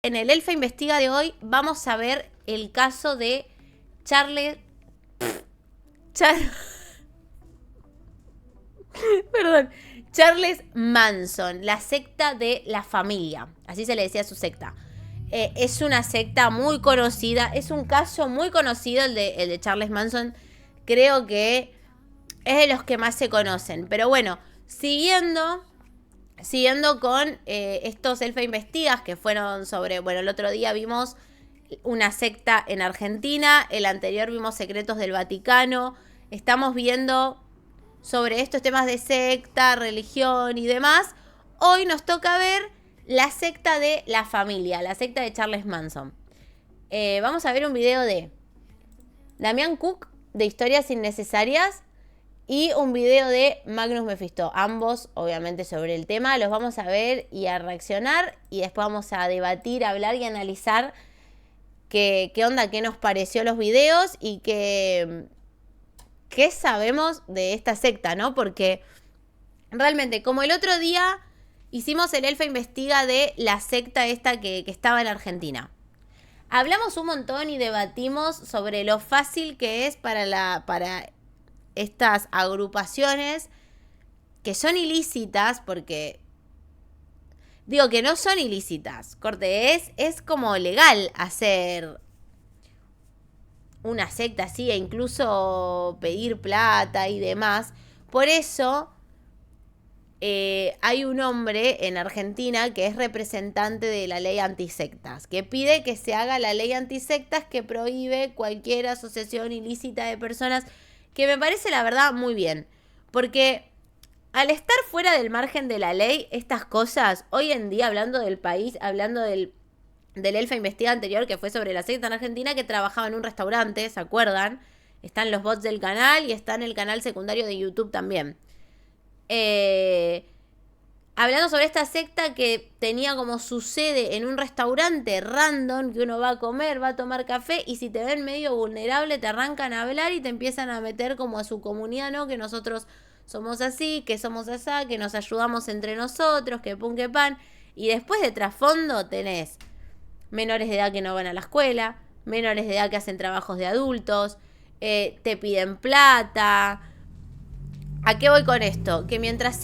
En el Elfa Investiga de hoy vamos a ver el caso de Charles Manson, la secta de la familia. Así se le decía a su secta. Es una secta muy conocida, es un caso muy conocido el de Charles Manson. Creo que es de los que más se conocen. Pero bueno, siguiendo con estos Elfa Investigas que fueron sobre... Bueno, el otro día vimos una secta en Argentina, el anterior vimos Secretos del Vaticano. Estamos viendo sobre estos temas de secta, religión y demás. Hoy nos toca ver la secta de la familia, la secta de Charles Manson. Vamos a ver un video de Damián Cook, de Historias Innecesarias, y un video de Magnus Mephisto, ambos obviamente sobre el tema. Los vamos a ver y a reaccionar y después vamos a debatir, hablar y analizar qué onda, qué nos pareció los videos y qué sabemos de esta secta, ¿no? Porque realmente, como el otro día hicimos el Elfa Investiga de la secta esta que estaba en Argentina. Hablamos un montón y debatimos sobre lo fácil que es para estas agrupaciones que son ilícitas, porque digo que no son ilícitas, corte, es como legal hacer una secta así e incluso pedir plata y demás. Por eso hay un hombre en Argentina que es representante de la ley antisectas, que pide que se haga la ley antisectas que prohíbe cualquier asociación ilícita de personas, que me parece la verdad muy bien, porque al estar fuera del margen de la ley, estas cosas, hoy en día, hablando del país, hablando del Elfa Investiga anterior, que fue sobre la secta en Argentina, que trabajaba en un restaurante, ¿se acuerdan? Están los bots del canal y está en el canal secundario de YouTube también. Hablando sobre esta secta que tenía como su sede en un restaurante random, que uno va a comer, va a tomar café, y si te ven medio vulnerable te arrancan a hablar y te empiezan a meter como a su comunidad, ¿no? Que nosotros somos así, que somos asá, que nos ayudamos entre nosotros, que pum, que pan. Y después de trasfondo tenés menores de edad que no van a la escuela, menores de edad que hacen trabajos de adultos, te piden plata. ¿A qué voy con esto? Que mientras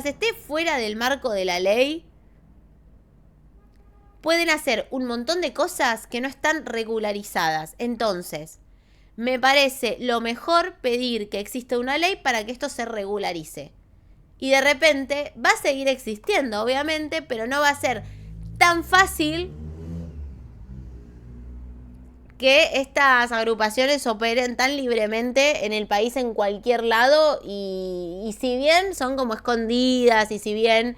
esté fuera del marco de la ley, pueden hacer un montón de cosas que no están regularizadas. Entonces, me parece lo mejor pedir que exista una ley para que esto se regularice. Y de repente va a seguir existiendo, obviamente, pero no va a ser tan fácil que estas agrupaciones operen tan libremente en el país, en cualquier lado, y si bien son como escondidas y si bien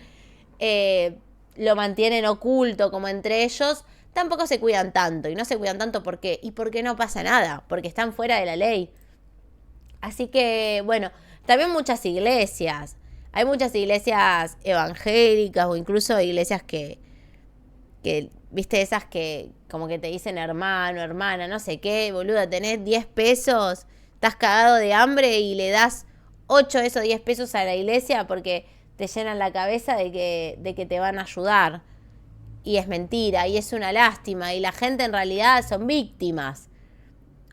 lo mantienen oculto como entre ellos, tampoco se cuidan tanto. Y no se cuidan tanto ¿por qué? Y porque no pasa nada, porque están fuera de la ley. Así que, bueno, también muchas iglesias. Hay muchas iglesias evangélicas o incluso iglesias que viste, esas que como que te dicen hermano, hermana, no sé qué, boluda, tenés 10 pesos, estás cagado de hambre y le das 8 de esos 10 pesos a la iglesia porque te llenan la cabeza de que te van a ayudar. Y es mentira, y es una lástima, y la gente en realidad son víctimas.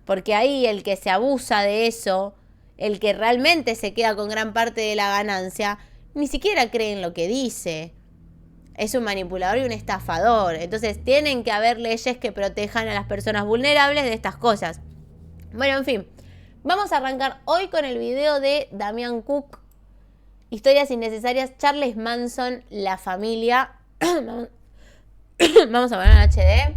Porque ahí el que se abusa de eso, el que realmente se queda con gran parte de la ganancia, ni siquiera cree en lo que dice. Es un manipulador y un estafador. Entonces tienen que haber leyes que protejan a las personas vulnerables de estas cosas. Bueno, en fin. Vamos a arrancar hoy con el video de Damián Cook. Historias Innecesarias, Charles Manson, la familia. Vamos a poner en HD.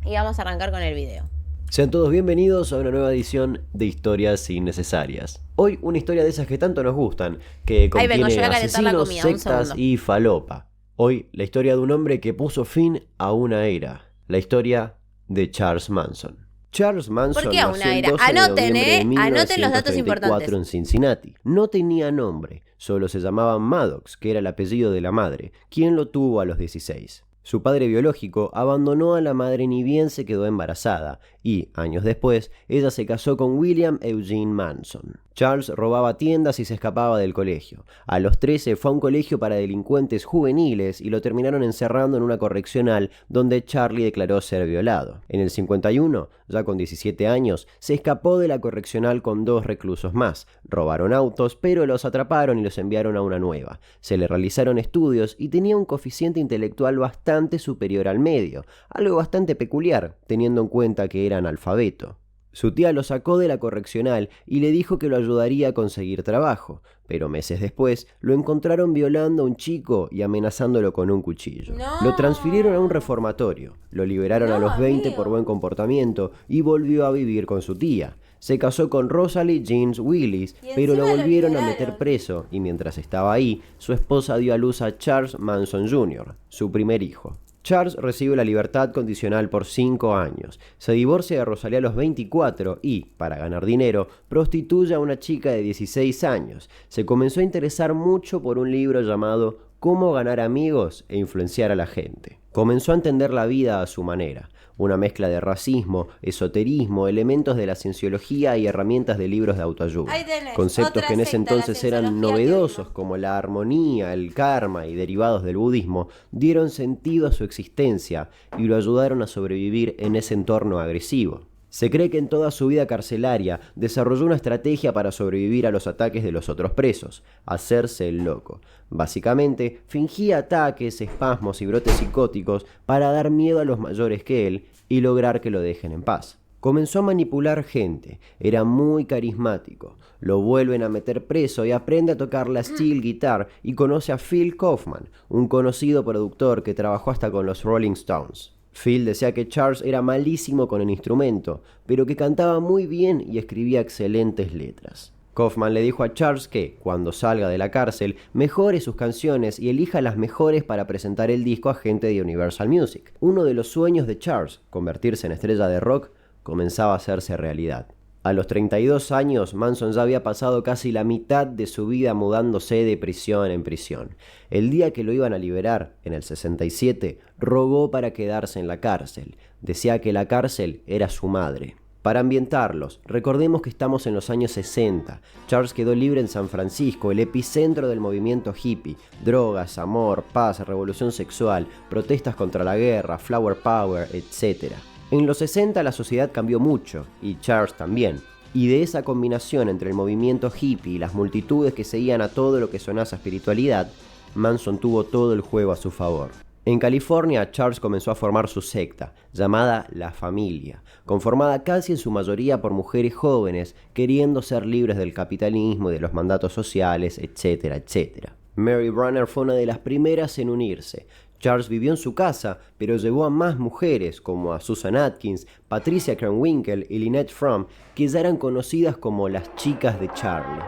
Y vamos a arrancar con el video. Sean todos bienvenidos a una nueva edición de Historias Innecesarias. Hoy una historia de esas que tanto nos gustan, que contiene asesinos, sectas y falopa. Hoy la historia de un hombre que puso fin a una era. La historia de Charles Manson. Charles Manson ¿por qué a una nació el era? 12 de noviembre de Anoten los datos 1934 importantes. en Cincinnati. No tenía nombre, solo se llamaba Maddox, que era el apellido de la madre, quien lo tuvo a los 16. Su padre biológico abandonó a la madre ni bien se quedó embarazada y, años después, ella se casó con William Eugene Manson. Charles robaba tiendas y se escapaba del colegio. A los 13 fue a un colegio para delincuentes juveniles y lo terminaron encerrando en una correccional donde Charlie declaró ser violado. En el 51, ya con 17 años, se escapó de la correccional con 2 reclusos más. Robaron autos, pero los atraparon y los enviaron a una nueva. Se le realizaron estudios y tenía un coeficiente intelectual bastante superior al medio, algo bastante peculiar, teniendo en cuenta que era analfabeto. Su tía lo sacó de la correccional y le dijo que lo ayudaría a conseguir trabajo, pero meses después lo encontraron violando a un chico y amenazándolo con un cuchillo. No. Lo transfirieron a un reformatorio, lo liberaron a los 20 amigo. por buen comportamiento y volvió a vivir con su tía. Se casó con Rosalie Jeans Willis, pero lo volvieron a meter preso y mientras estaba ahí, su esposa dio a luz a Charles Manson Jr., su primer hijo. Charles recibe la libertad condicional por 5 años. Se divorcia de Rosalie a los 24 y, para ganar dinero, prostituye a una chica de 16 años. Se comenzó a interesar mucho por un libro llamado Cómo ganar amigos e influenciar a la gente. Comenzó a entender la vida a su manera. Una mezcla de racismo, esoterismo, elementos de la cienciología y herramientas de libros de autoayuda. Conceptos que en ese entonces eran novedosos como la armonía, el karma y derivados del budismo, dieron sentido a su existencia y lo ayudaron a sobrevivir en ese entorno agresivo. Se cree que en toda su vida carcelaria desarrolló una estrategia para sobrevivir a los ataques de los otros presos, hacerse el loco. Básicamente, fingía ataques, espasmos y brotes psicóticos para dar miedo a los mayores que él y lograr que lo dejen en paz. Comenzó a manipular gente, era muy carismático. Lo vuelven a meter preso y aprende a tocar la steel guitar y conoce a Phil Kaufman, un conocido productor que trabajó hasta con los Rolling Stones. Phil decía que Charles era malísimo con el instrumento, pero que cantaba muy bien y escribía excelentes letras. Kaufman le dijo a Charles que, cuando salga de la cárcel, mejore sus canciones y elija las mejores para presentar el disco a gente de Universal Music. Uno de los sueños de Charles, convertirse en estrella de rock, comenzaba a hacerse realidad. A los 32 años, Manson ya había pasado casi la mitad de su vida mudándose de prisión en prisión. El día que lo iban a liberar, en el 67, rogó para quedarse en la cárcel. Decía que la cárcel era su madre. Para ambientarlos, recordemos que estamos en los años 60. Charles quedó libre en San Francisco, el epicentro del movimiento hippie. Drogas, amor, paz, revolución sexual, protestas contra la guerra, flower power, etc. En los 60 la sociedad cambió mucho, y Charles también, y de esa combinación entre el movimiento hippie y las multitudes que seguían a todo lo que sonase a espiritualidad, Manson tuvo todo el juego a su favor. En California, Charles comenzó a formar su secta, llamada La Familia, conformada casi en su mayoría por mujeres jóvenes queriendo ser libres del capitalismo y de los mandatos sociales, etcétera, etcétera. Mary Brunner fue una de las primeras en unirse. Charles vivió en su casa, pero llevó a más mujeres, como a Susan Atkins, Patricia Krenwinkel y Lynette Fromm, que ya eran conocidas como las chicas de Charlie.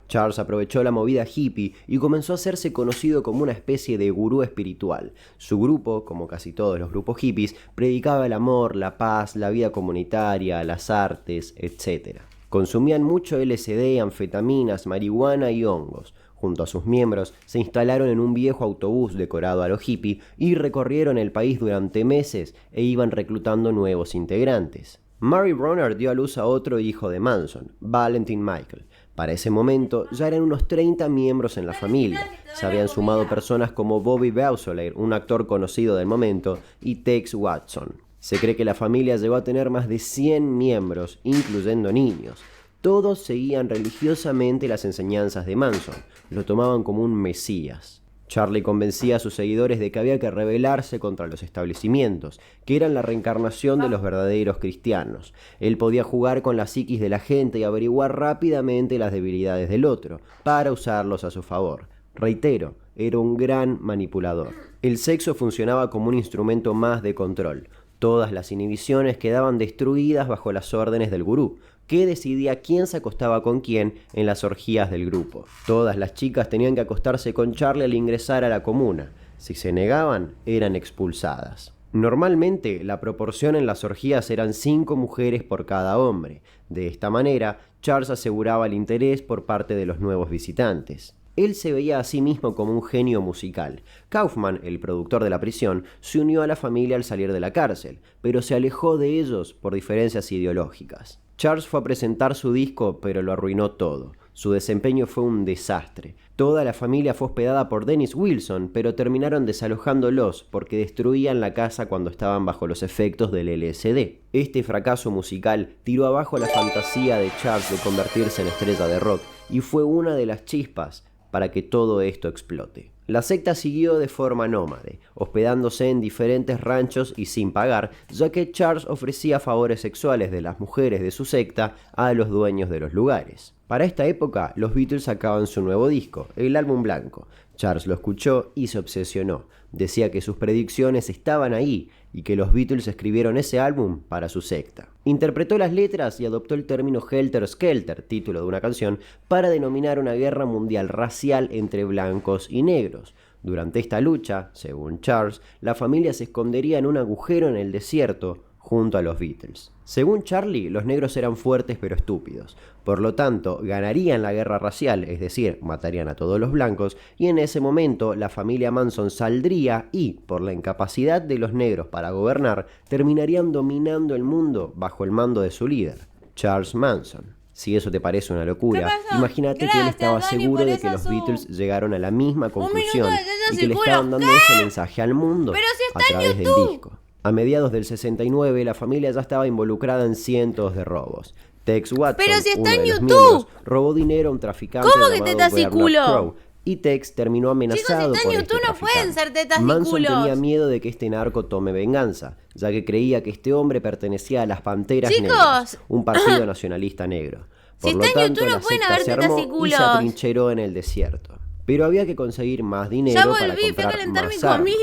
Charles aprovechó la movida hippie y comenzó a hacerse conocido como una especie de gurú espiritual. Su grupo, como casi todos los grupos hippies, predicaba el amor, la paz, la vida comunitaria, las artes, etc. Consumían mucho LSD, anfetaminas, marihuana y hongos. Junto a sus miembros, se instalaron en un viejo autobús decorado a lo hippie y recorrieron el país durante meses e iban reclutando nuevos integrantes. Mary Brunner dio a luz a otro hijo de Manson, Valentin Michael. Para ese momento ya eran unos 30 miembros en la familia. Se habían sumado personas como Bobby Beausoleil, un actor conocido del momento, y Tex Watson. Se cree que la familia llegó a tener más de 100 miembros, incluyendo niños. Todos seguían religiosamente las enseñanzas de Manson. Lo tomaban como un mesías. Charlie convencía a sus seguidores de que había que rebelarse contra los establecimientos, que eran la reencarnación de los verdaderos cristianos. Él podía jugar con la psiquis de la gente y averiguar rápidamente las debilidades del otro, para usarlos a su favor. Reitero, era un gran manipulador. El sexo funcionaba como un instrumento más de control. Todas las inhibiciones quedaban destruidas bajo las órdenes del gurú, que decidía quién se acostaba con quién en las orgías del grupo. Todas las chicas tenían que acostarse con Charlie al ingresar a la comuna. Si se negaban, eran expulsadas. Normalmente, la proporción en las orgías eran 5 mujeres por cada hombre. De esta manera, Charles aseguraba el interés por parte de los nuevos visitantes. Él se veía a sí mismo como un genio musical. Kaufman, el productor de la prisión, se unió a la familia al salir de la cárcel, pero se alejó de ellos por diferencias ideológicas. Charles fue a presentar su disco, pero lo arruinó todo. Su desempeño fue un desastre. Toda la familia fue hospedada por Dennis Wilson, pero terminaron desalojándolos porque destruían la casa cuando estaban bajo los efectos del LSD. Este fracaso musical tiró abajo la fantasía de Charles de convertirse en estrella de rock y fue una de las chispas para que todo esto explote. La secta siguió de forma nómade, hospedándose en diferentes ranchos y sin pagar, ya que Charles ofrecía favores sexuales de las mujeres de su secta a los dueños de los lugares. Para esta época, los Beatles sacaban su nuevo disco, el álbum blanco. Charles lo escuchó y se obsesionó. Decía que sus predicciones estaban ahí y que los Beatles escribieron ese álbum para su secta. Interpretó las letras y adoptó el término Helter Skelter, título de una canción, para denominar una guerra mundial racial entre blancos y negros. Durante esta lucha, según Charles, la familia se escondería en un agujero en el desierto junto a los Beatles. Según Charlie, los negros eran fuertes pero estúpidos. Por lo tanto, ganarían la guerra racial, es decir, matarían a todos los blancos, y en ese momento la familia Manson saldría y, por la incapacidad de los negros para gobernar, terminarían dominando el mundo bajo el mando de su líder, Charles Manson. Si eso te parece una locura, imagínate que él estaba seguro de que los Beatles llegaron a la misma conclusión y que le estaban dando ese mensaje al mundo a través del disco. A mediados del 69, la familia ya estaba involucrada en cientos de robos. Tex Watson, uno de los miembros, robó dinero a un traficante llamado Bernard Crowe, y Tex terminó amenazado por este traficante. Manson tenía miedo de que este narco tome venganza, ya que creía que este hombre pertenecía a las Panteras Negras, un partido nacionalista negro. Por lo tanto, la secta se armó y se atrincheró en el desierto. Pero había que conseguir más dinero para comprar más armas.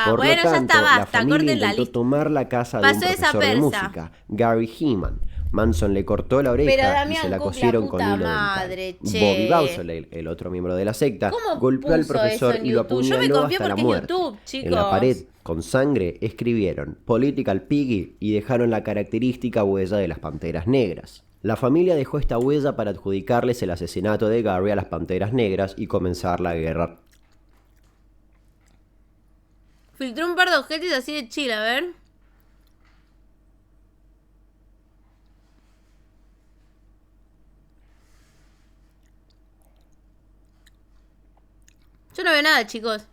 Por lo tanto, la familia intentó tomar la casa de un profesor de música, Gary Heeman. Manson le cortó la oreja y se la cosieron con hilo dental. Bobby Bausoley, el otro miembro de la secta, golpeó al profesor y lo apuñaló hasta la muerte. En la pared, con sangre, escribieron Political Piggy y dejaron la característica huella de las Panteras Negras. La familia dejó esta huella para adjudicarles el asesinato de Gary a las Panteras Negras y comenzar la guerra. Filtró un par de objetos así de chill, a ver. Yo no veo nada, chicos.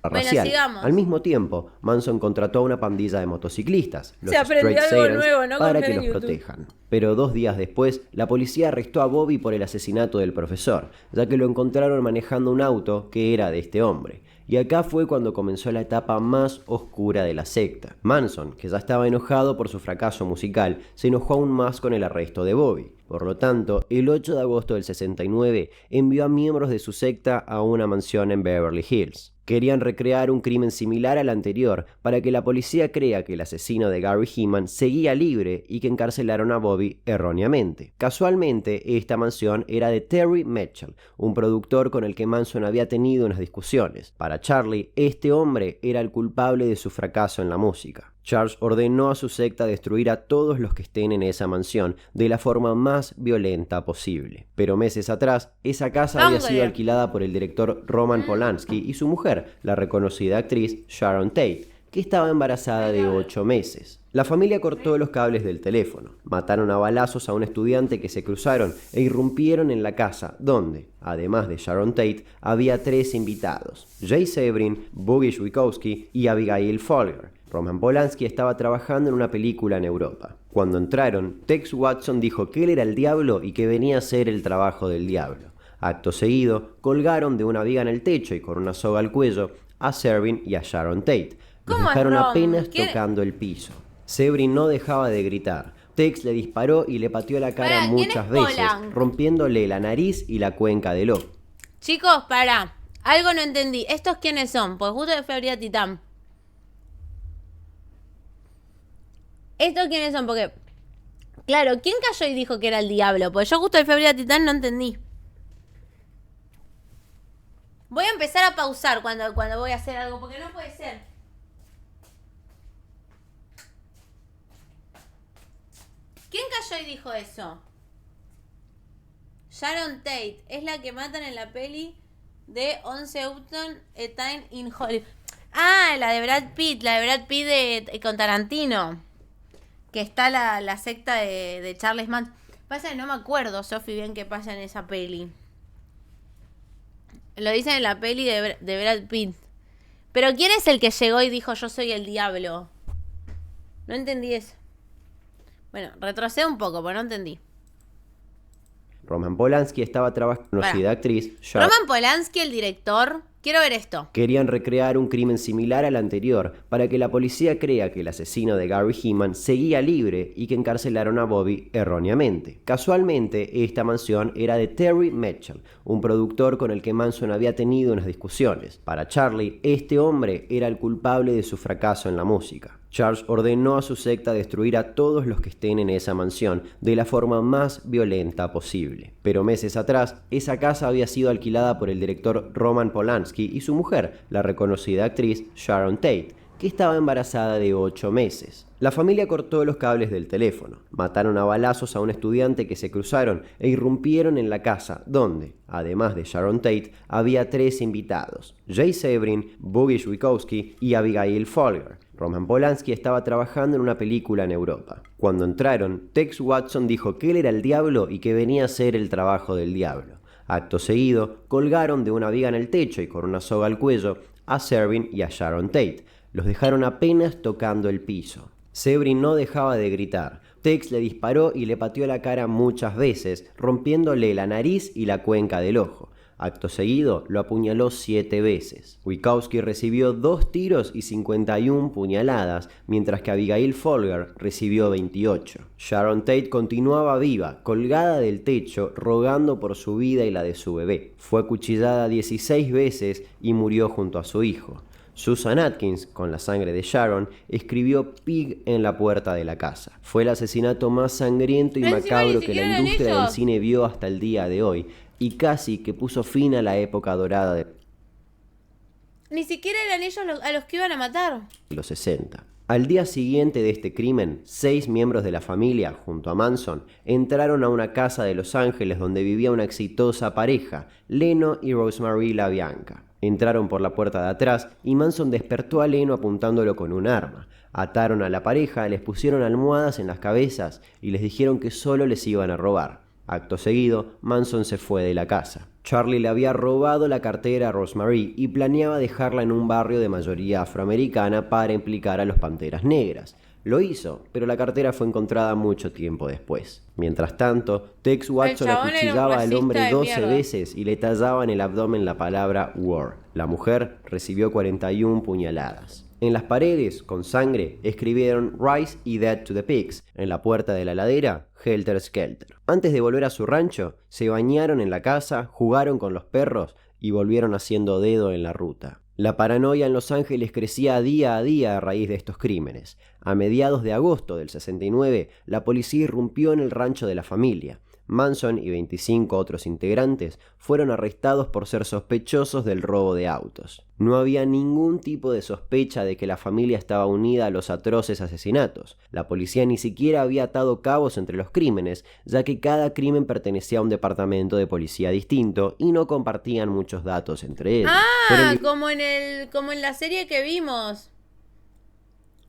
Racial. Bueno, sigamos. Al mismo tiempo, Manson contrató a una pandilla de motociclistas, los Straight Satans, para que los protejan. Pero 2 días después, la policía arrestó a Bobby por el asesinato del profesor, ya que lo encontraron manejando un auto que era de este hombre. Y acá fue cuando comenzó la etapa más oscura de la secta. Manson, que ya estaba enojado por su fracaso musical, se enojó aún más con el arresto de Bobby. Por lo tanto, el 8 de agosto del 69 envió a miembros de su secta a una mansión en Beverly Hills. Querían recrear un crimen similar al anterior para que la policía crea que el asesino de Gary Heeman seguía libre y que encarcelaron a Bobby erróneamente. Casualmente, esta mansión era de Terry Mitchell, un productor con el que Manson había tenido unas discusiones. Para Charlie, este hombre era el culpable de su fracaso en la música. Charles ordenó a su secta destruir a todos los que estén en esa mansión de la forma más violenta posible. Pero meses atrás, esa casa había sido alquilada por el director Roman Polanski y su mujer, la reconocida actriz Sharon Tate, que estaba embarazada de 8 meses. La familia cortó los cables del teléfono, mataron a balazos a un estudiante que se cruzaron e irrumpieron en la casa, donde, además de Sharon Tate, había 3 invitados: Jay Sebring, Boogie Schwikowski y Abigail Folger. Roman Polanski estaba trabajando en una película en Europa. Cuando entraron, Tex Watson dijo que él era el diablo y que venía a hacer el trabajo del diablo. Acto seguido, colgaron de una viga en el techo y con una soga al cuello a Sebring y a Sharon Tate. Los dejaron apenas tocando el piso. Sebring no dejaba de gritar. Tex le disparó y le pateó la cara muchas veces, rompiéndole la nariz y la cuenca del ojo. Chicos, pará. Algo no entendí. ¿Estos quiénes son? Pues justo de Febril Titán. ¿Estos quiénes son? Porque, claro, ¿quién cayó y dijo que era el diablo? Porque yo justo de Febril Titán no entendí. Voy a empezar a pausar cuando voy a hacer algo, porque no puede ser. ¿Quién cayó y dijo eso? Sharon Tate es la que matan en la peli de Once Upton a Time in Hollywood. Ah, la de Brad Pitt con Tarantino. Que está la secta de Charles Manson. Pasa que no me acuerdo, Sofi, bien qué pasa en esa peli. Lo dicen en la peli de Brad Pitt. Pero ¿quién es el que llegó y dijo yo soy el diablo? No entendí eso. Bueno, retrocedo un poco, pero no entendí. Roman Polanski estaba trabajando con la conocida actriz. Roman Polanski, el director. Quiero ver esto. Querían recrear un crimen similar al anterior para que la policía crea que el asesino de Gary Heeman seguía libre y que encarcelaron a Bobby erróneamente. Casualmente, esta mansión era de Terry Mitchell, un productor con el que Manson había tenido unas discusiones. Para Charlie, este hombre era el culpable de su fracaso en la música. Charles ordenó a su secta destruir a todos los que estén en esa mansión de la forma más violenta posible. Pero meses atrás, esa casa había sido alquilada por el director Roman Polanski y su mujer, la reconocida actriz Sharon Tate, que estaba embarazada de 8 meses. La familia cortó los cables del teléfono, mataron a balazos a un estudiante que se cruzaron e irrumpieron en la casa, donde, además de Sharon Tate, había 3 invitados: Jay Sebring, Boogie Wachowski y Abigail Folger. Roman Polanski estaba trabajando en una película en Europa. Cuando entraron, Tex Watson dijo que él era el diablo y que venía a hacer el trabajo del diablo. Acto seguido, colgaron de una viga en el techo y con una soga al cuello a Sebring y a Sharon Tate. Los dejaron apenas tocando el piso. Sebring no dejaba de gritar. Tex le disparó y le pateó la cara muchas veces, rompiéndole la nariz y la cuenca del ojo. Acto seguido, lo apuñaló 7 veces. Wachowski recibió 2 tiros y 51 puñaladas, mientras que Abigail Folger recibió 28. Sharon Tate continuaba viva, colgada del techo, rogando por su vida y la de su bebé. Fue acuchillada 16 veces y murió junto a su hijo. Susan Atkins, con la sangre de Sharon, escribió Pig en la puerta de la casa. Fue el asesinato más sangriento y macabro que la industria del cine vio hasta el día de hoy, y casi que puso fin a la época dorada de Ni siquiera eran ellos a los que iban a matar. Los 60. Al día siguiente de este crimen, 6 miembros de la familia, junto a Manson, entraron a una casa de Los Ángeles donde vivía una exitosa pareja, Leno y Rosemary LaBianca. Entraron por la puerta de atrás y Manson despertó a Leno apuntándolo con un arma. Ataron a la pareja, les pusieron almohadas en las cabezas y les dijeron que solo les iban a robar. Acto seguido, Manson se fue de la casa. Charlie le había robado la cartera a Rosemary y planeaba dejarla en un barrio de mayoría afroamericana para implicar a los Panteras Negras. Lo hizo, pero la cartera fue encontrada mucho tiempo después. Mientras tanto, Tex Watson acuchillaba al hombre 12 veces y le tallaba en el abdomen la palabra War. La mujer recibió 41 puñaladas. En las paredes, con sangre, escribieron Rise y Dead to the Pigs. En la puerta de la ladera, Helter Skelter. Antes de volver a su rancho, se bañaron en la casa, jugaron con los perros y volvieron haciendo dedo en la ruta. La paranoia en Los Ángeles crecía día a día a raíz de estos crímenes. A mediados de agosto del 69, la policía irrumpió en el rancho de la familia. Manson y 25 otros integrantes fueron arrestados por ser sospechosos del robo de autos. No había ningún tipo de sospecha de que la familia estaba unida a los atroces asesinatos. La policía ni siquiera había atado cabos entre los crímenes, ya que cada crimen pertenecía a un departamento de policía distinto y no compartían muchos datos entre ellos. Como en la serie que vimos.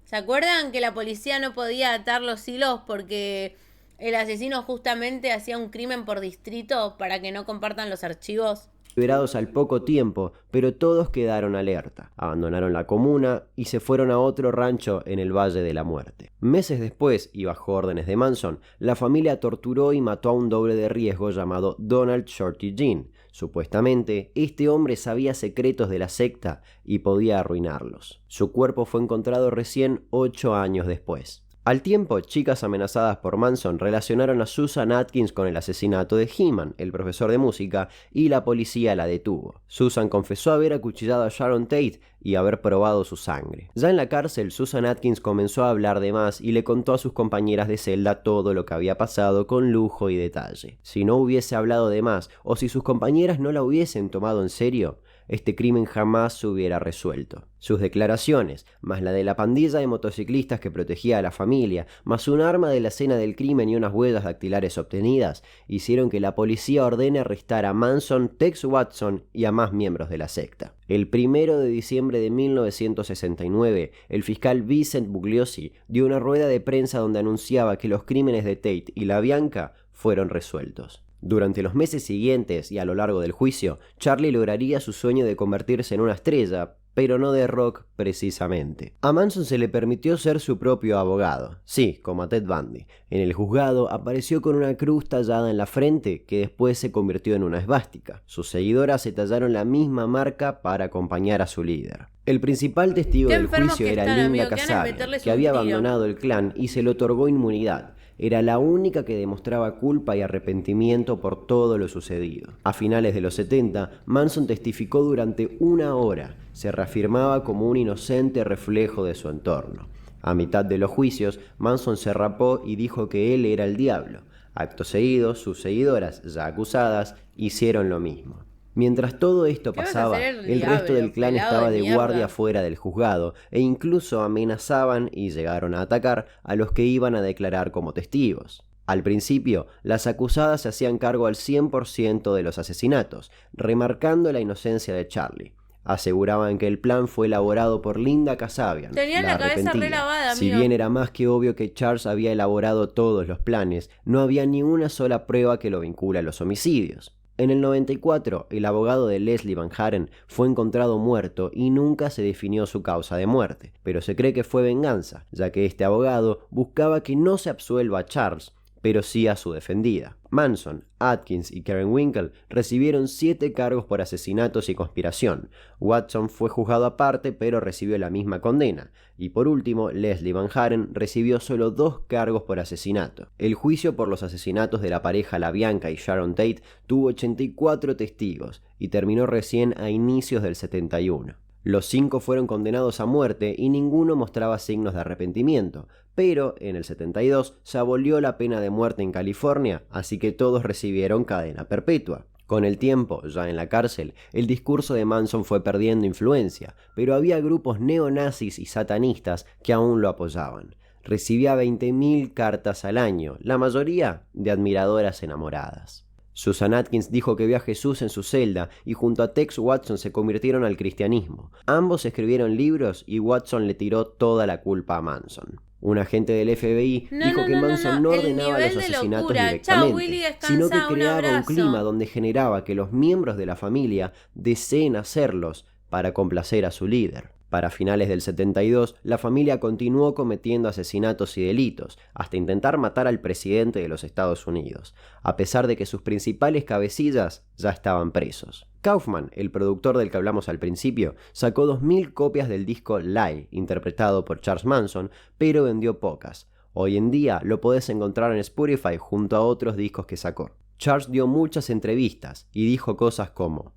¿Se acuerdan que la policía no podía atar los hilos porque el asesino justamente hacía un crimen por distrito para que no compartan los archivos? Liberados al poco tiempo, pero todos quedaron alerta. Abandonaron la comuna y se fueron a otro rancho en el Valle de la Muerte. Meses después, y bajo órdenes de Manson, la familia torturó y mató a un doble de riesgo llamado Donald Shorty Jean. Supuestamente, este hombre sabía secretos de la secta y podía arruinarlos. Su cuerpo fue encontrado recién 8 años después. Al tiempo, chicas amenazadas por Manson relacionaron a Susan Atkins con el asesinato de Heeman, el profesor de música, y la policía la detuvo. Susan confesó haber acuchillado a Sharon Tate y haber probado su sangre. Ya en la cárcel, Susan Atkins comenzó a hablar de más y le contó a sus compañeras de celda todo lo que había pasado con lujo y detalle. Si no hubiese hablado de más, o si sus compañeras no la hubiesen tomado en serio, este crimen jamás se hubiera resuelto. Sus declaraciones, más la de la pandilla de motociclistas que protegía a la familia, más un arma de la escena del crimen y unas huellas dactilares obtenidas, hicieron que la policía ordene arrestar a Manson, Tex Watson y a más miembros de la secta. El 1 de diciembre de 1969, el fiscal Vincent Bugliosi dio una rueda de prensa donde anunciaba que los crímenes de Tate y la Bianca fueron resueltos. Durante los meses siguientes y a lo largo del juicio, Charlie lograría su sueño de convertirse en una estrella, pero no de rock precisamente. A Manson se le permitió ser su propio abogado, sí, como a Ted Bundy. En el juzgado apareció con una cruz tallada en la frente que después se convirtió en una esvástica. Sus seguidoras se tallaron la misma marca para acompañar a su líder. El principal testigo del juicio era Linda Kasabian, que había abandonado el clan y se le otorgó inmunidad. Era la única que demostraba culpa y arrepentimiento por todo lo sucedido. A finales de los 70, Manson testificó durante 1 hora. Se reafirmaba como un inocente reflejo de su entorno. A mitad de los juicios, Manson se rapó y dijo que él era el diablo. Acto seguido, sus seguidoras, ya acusadas, hicieron lo mismo. Mientras todo esto pasaba, el resto del clan estaba de guardia fuera del juzgado e incluso amenazaban y llegaron a atacar a los que iban a declarar como testigos. Al principio, las acusadas se hacían cargo al 100% de los asesinatos, remarcando la inocencia de Charlie. Aseguraban que el plan fue elaborado por Linda Kasabian, la cabeza relavada, amigo. Si bien era más que obvio que Charles había elaborado todos los planes, no había ni una sola prueba que lo vincula a los homicidios. En el 94, el abogado de Leslie Van Haren fue encontrado muerto y nunca se definió su causa de muerte, pero se cree que fue venganza, ya que este abogado buscaba que no se absuelva a Charles, pero sí a su defendida. Manson, Atkins y Karen Winkle recibieron 7 cargos por asesinatos y conspiración. Watson fue juzgado aparte, pero recibió la misma condena. Y por último, Leslie Van Haren recibió solo 2 cargos por asesinato. El juicio por los asesinatos de la pareja La Bianca y Sharon Tate tuvo 84 testigos y terminó recién a inicios del 71. Los 5 fueron condenados a muerte y ninguno mostraba signos de arrepentimiento, pero en el 72 se abolió la pena de muerte en California, así que todos recibieron cadena perpetua. Con el tiempo, ya en la cárcel, el discurso de Manson fue perdiendo influencia, pero había grupos neonazis y satanistas que aún lo apoyaban. Recibía 20.000 cartas al año, la mayoría de admiradoras enamoradas. Susan Atkins dijo que vio a Jesús en su celda y junto a Tex Watson se convirtieron al cristianismo. Ambos escribieron libros y Watson le tiró toda la culpa a Manson. Un agente del FBI dijo que Manson no ordenaba los asesinatos directamente, sino que creaba un clima donde generaba que los miembros de la familia deseen hacerlos para complacer a su líder. Para finales del 72, la familia continuó cometiendo asesinatos y delitos, hasta intentar matar al presidente de los Estados Unidos, a pesar de que sus principales cabecillas ya estaban presos. Kaufman, el productor del que hablamos al principio, sacó 2.000 copias del disco Lie, interpretado por Charles Manson, pero vendió pocas. Hoy en día lo podés encontrar en Spotify junto a otros discos que sacó. Charles dio muchas entrevistas y dijo cosas como: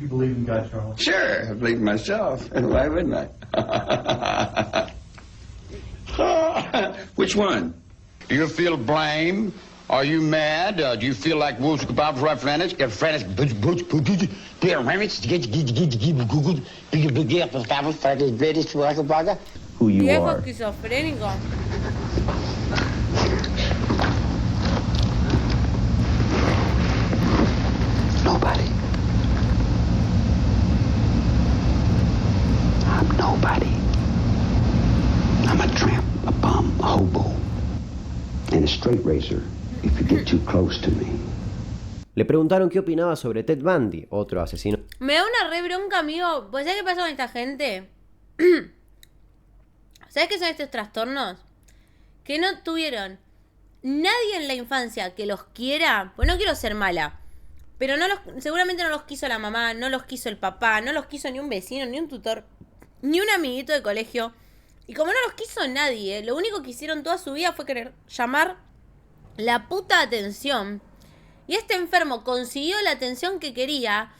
You believe in God, Charles? Sure, I believe in myself. Why wouldn't I? Which one? Do you feel blame? Are you mad? Do you feel like Woods Bob Refrenish? Get Refrenish. Who you Viejo are. esquizofrénico. Nobody. I'm nobody. I'm a tramp, a bum, a hobo, and a straight racer if you get too close to me. Le preguntaron qué opinaba sobre Ted Bundy, otro asesino. Me da una re bronca, amigo. Pues ¿sabes qué pasa con esta gente? ¿Sabes qué son estos trastornos? Que no tuvieron nadie en la infancia que los quiera. Pues no quiero ser mala, pero seguramente no los quiso la mamá, no los quiso el papá, no los quiso ni un vecino, ni un tutor, ni un amiguito de colegio. Y como no los quiso nadie, lo único que hicieron toda su vida fue querer llamar la puta atención. Y este enfermo consiguió la atención que quería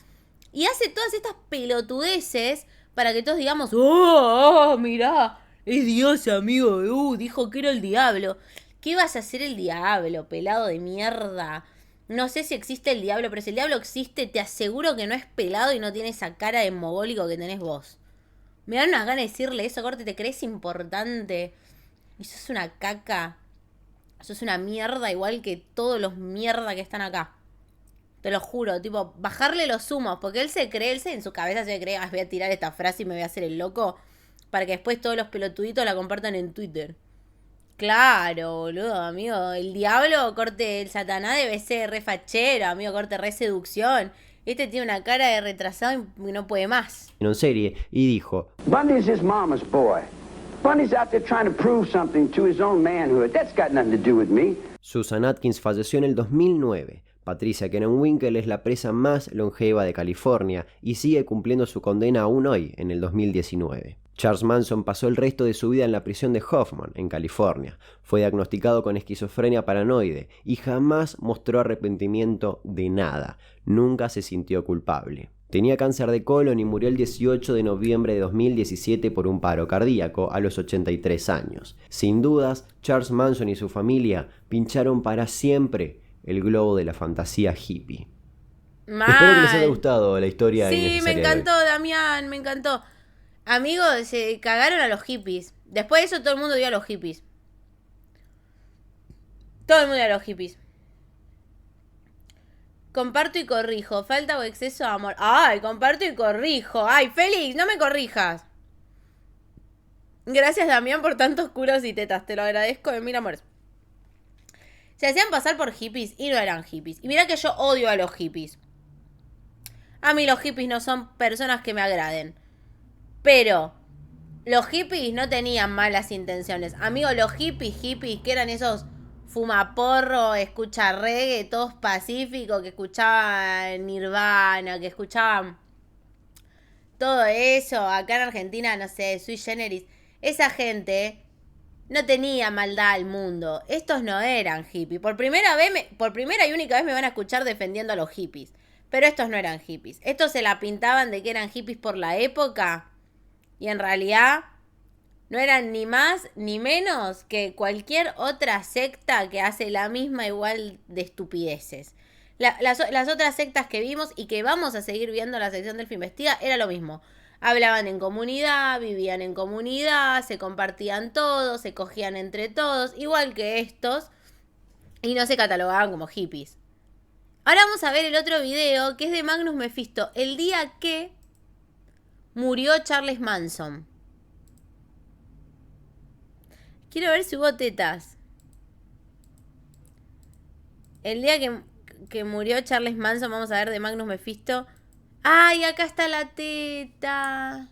y hace todas estas pelotudeces para que todos digamos: ¡Oh, mirá! Es Dios, amigo. Dijo que era el diablo. ¿Qué vas a hacer el diablo, pelado de mierda? No sé si existe el diablo, pero si el diablo existe, te aseguro que no es pelado y no tiene esa cara de mogólico que tenés vos. Me dan unas ganas de decirle eso, corte, te crees importante. Y sos una caca. Sos una mierda igual que todos los mierda que están acá. Te lo juro, tipo, bajarle los humos. Porque él en su cabeza se cree, voy a tirar esta frase y me voy a hacer el loco. Para que después todos los pelotuditos la compartan en Twitter. Claro, boludo, amigo. El diablo, corte, el satanás debe ser re fachero, amigo, corte, re seducción. Este tiene una cara de retrasado y no puede más. En serie, y dijo: Bundy's his mama's boy. Bundy's out there trying to prove something to his own manhood. That's got nothing to do with me. Susan Atkins falleció en el 2009. Patricia Krenwinkel es la presa más longeva de California y sigue cumpliendo su condena aún hoy, en el 2019. Charles Manson pasó el resto de su vida en la prisión de Hoffman, en California. Fue diagnosticado con esquizofrenia paranoide y jamás mostró arrepentimiento de nada. Nunca se sintió culpable. Tenía cáncer de colon y murió el 18 de noviembre de 2017 por un paro cardíaco a los 83 años. Sin dudas, Charles Manson y su familia pincharon para siempre el globo de la fantasía hippie. Espero que les haya gustado la historia. Sí, me encantó, Damián, me encantó. Amigos, se cagaron a los hippies. Después de eso todo el mundo dio a los hippies. Todo el mundo dio a los hippies. Comparto y corrijo. Falta o exceso de amor. Ay, comparto y corrijo. Ay, Félix, no me corrijas. Gracias, Damián, por tantos culos y tetas. Te lo agradezco de mil amores. Se hacían pasar por hippies y no eran hippies. Y mira que yo odio a los hippies. A mí los hippies no son personas que me agraden. Pero los hippies no tenían malas intenciones. Amigos, los hippies, que eran esos fumaporro, escucha reggae, todos pacíficos, que escuchaban Nirvana, que escuchaban todo eso. Acá en Argentina, no sé, sui generis. Esa gente no tenía maldad al mundo. Estos no eran hippies. Por primera y única vez me van a escuchar defendiendo a los hippies. Pero estos no eran hippies. Estos se la pintaban de que eran hippies por la época. Y en realidad no eran ni más ni menos que cualquier otra secta que hace la misma igual de estupideces. Las otras sectas que vimos y que vamos a seguir viendo en la sección del Filminvestiga era lo mismo. Hablaban en comunidad, vivían en comunidad, se compartían todo, se cogían entre todos, igual que estos, y no se catalogaban como hippies. Ahora vamos a ver el otro video, que es de Magnus Mephisto, el día que murió Charles Manson. Quiero ver si hubo tetas. El día que murió Charles Manson, vamos a ver de Magnus Mephisto. ¡Ay, acá está la teta!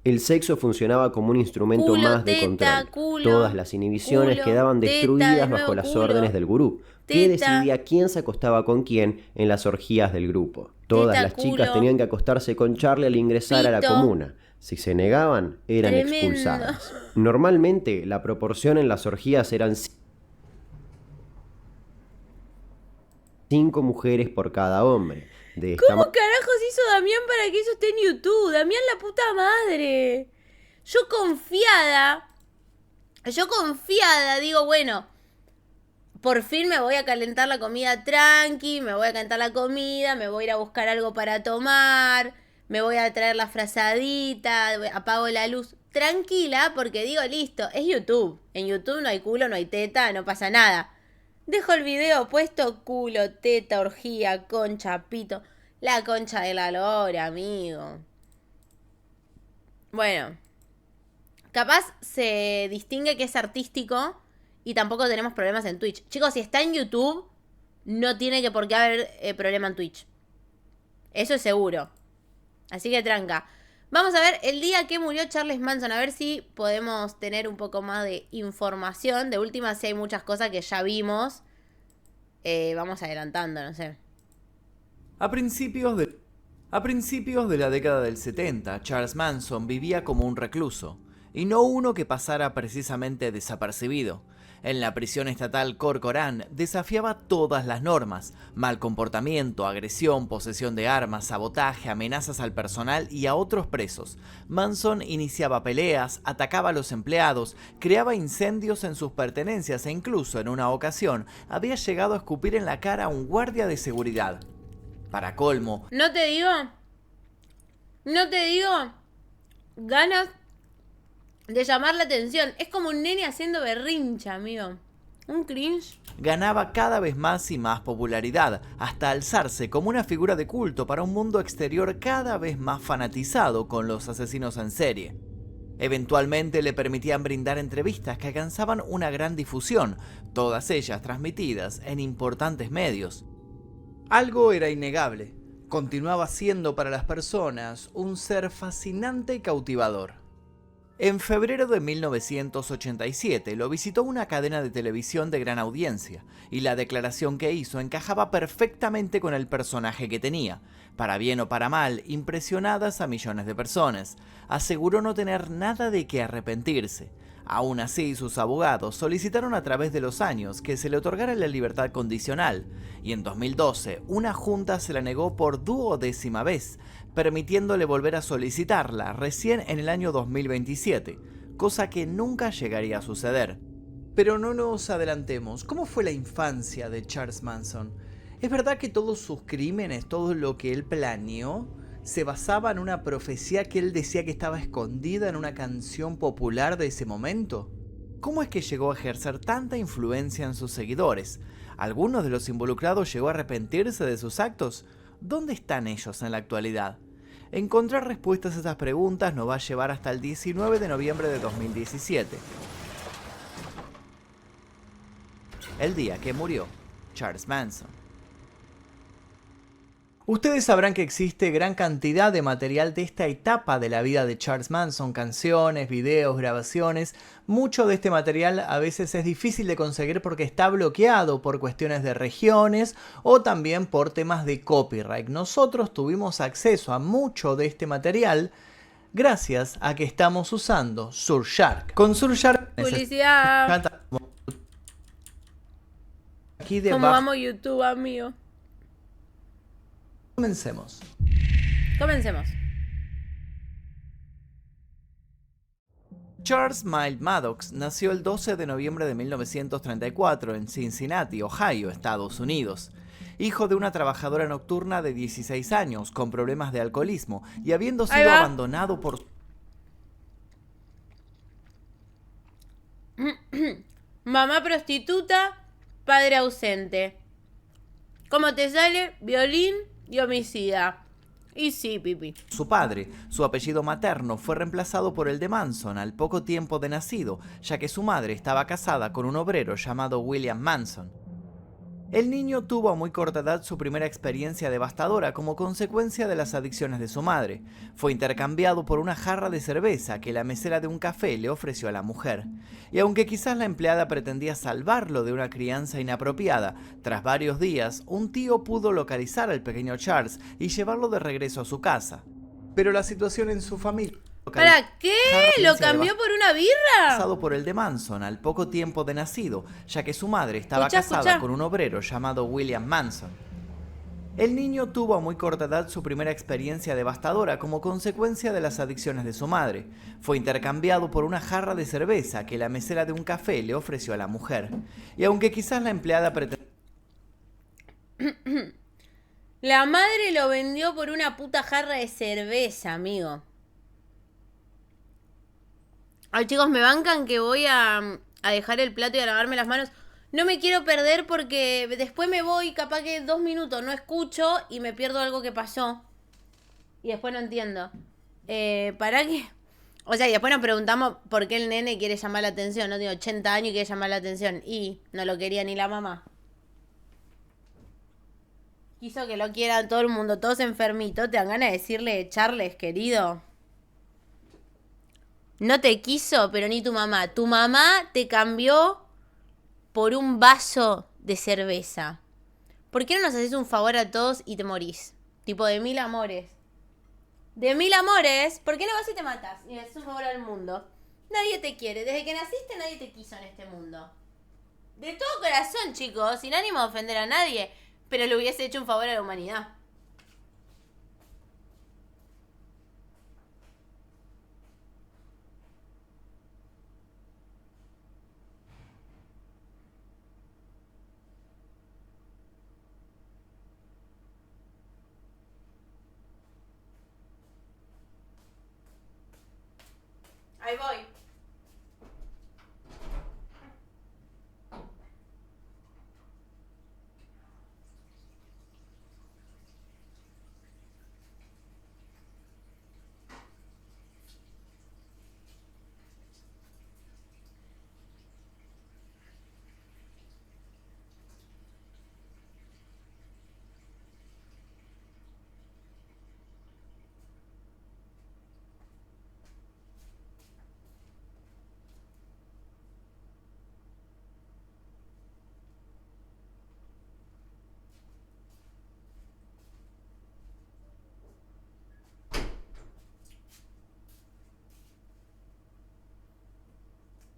El sexo funcionaba como un instrumento culo, más de teta, control. Culo, todas las inhibiciones culo, quedaban destruidas teta, bajo las culo, órdenes del gurú, que decidía quién se acostaba con quién en las orgías del grupo. Todas teta, las chicas culo, tenían que acostarse con Charlie al ingresar a la comuna. Si se negaban, eran tremendo. expulsadas. Normalmente, la proporción en las orgías eran 5 mujeres por cada hombre. ¿Cómo carajos hizo Damián para que eso esté en YouTube? Damián, la puta madre. Yo confiada, digo, bueno, por fin me voy a calentar la comida tranqui, me voy a calentar la comida, me voy a ir a buscar algo para tomar, me voy a traer la frazadita, apago la luz. Tranquila, porque digo, listo, es YouTube. En YouTube no hay culo, no hay teta, no pasa nada. Dejo el video puesto, culo, teta, orgía, concha, pito. La concha de la lora, amigo. Bueno. Capaz se distingue que es artístico y tampoco tenemos problemas en Twitch. Chicos, si está en YouTube, no tiene que por qué haber problema en Twitch. Eso es seguro. Así que tranca. Vamos a ver el día que murió Charles Manson. A ver si podemos tener un poco más de información. De última, si hay muchas cosas que ya vimos. Vamos adelantando, no sé. A principios de la década del 70, Charles Manson vivía como un recluso. Y no uno que pasara precisamente desapercibido. En la prisión estatal Corcoran desafiaba todas las normas: mal comportamiento, agresión, posesión de armas, sabotaje, amenazas al personal y a otros presos. Manson iniciaba peleas, atacaba a los empleados, creaba incendios en sus pertenencias e incluso en una ocasión había llegado a escupir en la cara a un guardia de seguridad. Para colmo, no te digo ganas de llamar la atención. Es como un nene haciendo berrincha, amigo. Un cringe. Ganaba cada vez más y más popularidad, hasta alzarse como una figura de culto para un mundo exterior cada vez más fanatizado con los asesinos en serie. Eventualmente le permitían brindar entrevistas que alcanzaban una gran difusión, todas ellas transmitidas en importantes medios. Algo era innegable: continuaba siendo para las personas un ser fascinante y cautivador. En febrero de 1987 lo visitó una cadena de televisión de gran audiencia, y la declaración que hizo encajaba perfectamente con el personaje que tenía. Para bien o para mal, impresionadas a millones de personas. Aseguró no tener nada de qué arrepentirse. Aún así, sus abogados solicitaron a través de los años que se le otorgara la libertad condicional, y en 2012 una junta se la negó por 12ª vez, permitiéndole volver a solicitarla recién en el año 2027, cosa que nunca llegaría a suceder. Pero no nos adelantemos. ¿Cómo fue la infancia de Charles Manson? ¿Es verdad que todos sus crímenes, todo lo que él planeó, se basaba en una profecía que él decía que estaba escondida en una canción popular de ese momento? ¿Cómo es que llegó a ejercer tanta influencia en sus seguidores? ¿Algunos de los involucrados llegó a arrepentirse de sus actos? ¿Dónde están ellos en la actualidad? Encontrar respuestas a estas preguntas nos va a llevar hasta el 19 de noviembre de 2017. El día que murió Charles Manson. Ustedes sabrán que existe gran cantidad de material de esta etapa de la vida de Charles Manson, canciones, videos, grabaciones. Mucho de este material a veces es difícil de conseguir porque está bloqueado por cuestiones de regiones o también por temas de copyright. Nosotros tuvimos acceso a mucho de este material gracias a que estamos usando Surfshark. Con Surfshark... Publicidad. Aquí debajo. Como amo YouTube, amigo. Comencemos. Charles Miles Maddox nació el 12 de noviembre de 1934 en Cincinnati, Ohio, Estados Unidos. Hijo de una trabajadora nocturna de 16 años con problemas de alcoholismo y habiendo sido abandonado por... Mamá prostituta, padre ausente. ¿Cómo te sale? Violín y homicida. Y sí, pipi. Su padre, su apellido materno, fue reemplazado por el de Manson al poco tiempo de nacido, ya que su madre estaba casada con un obrero llamado William Manson. El niño tuvo a muy corta edad su primera experiencia devastadora como consecuencia de las adicciones de su madre. Fue intercambiado por una jarra de cerveza que la mesera de un café le ofreció a la mujer. Y aunque quizás la empleada pretendía salvarlo de una crianza inapropiada, tras varios días, un tío pudo localizar al pequeño Charles y llevarlo de regreso a su casa. Pero la situación en su familia... ¿Para qué? ¿Lo cambió por una birra? Casado por el de Manson al poco tiempo de nacido, ya que su madre estaba casada con un obrero llamado William Manson. El niño tuvo a muy corta edad su primera experiencia devastadora como consecuencia de las adicciones de su madre. Fue intercambiado por una jarra de cerveza que la mesera de un café le ofreció a la mujer. Y aunque quizás la empleada pretendía... La madre lo vendió por una puta jarra de cerveza, amigo. Ay, chicos, me bancan que voy a dejar el plato y a lavarme las manos. No me quiero perder porque después me voy, capaz que 2 minutos no escucho y me pierdo algo que pasó. Y después no entiendo. ¿Para qué? O sea, y después nos preguntamos por qué el nene quiere llamar la atención. No tiene 80 años y quiere llamar la atención. Y no lo quería ni la mamá. Quiso que lo quiera todo el mundo, todos enfermitos. Te dan ganas de decirle, Charles, querido... No te quiso, pero ni tu mamá. Tu mamá te cambió por un vaso de cerveza. ¿Por qué no nos haces un favor a todos y te morís? Tipo de 1000 amores. De 1000 amores, ¿por qué no vas y te matas? Y le haces un favor al mundo. Nadie te quiere. Desde que naciste nadie te quiso en este mundo. De todo corazón, chicos, sin ánimo de ofender a nadie, pero le hubiese hecho un favor a la humanidad. Ahí voy.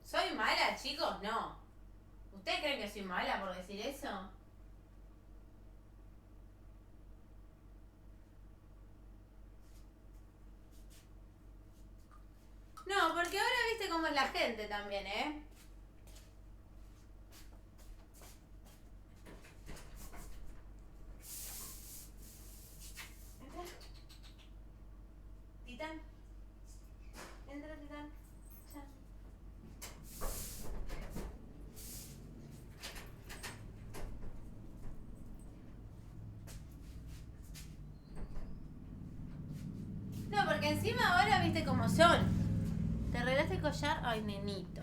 ¿Soy mala, chicos? No. ¿Ustedes creen que soy mala por decir eso? No, porque ahora viste cómo es la gente también, ¿eh? Entra. Titán. Entra, Titán. Ya. No, porque encima ahora viste cómo son. ¿Te arreglaste el collar? Ay, nenito.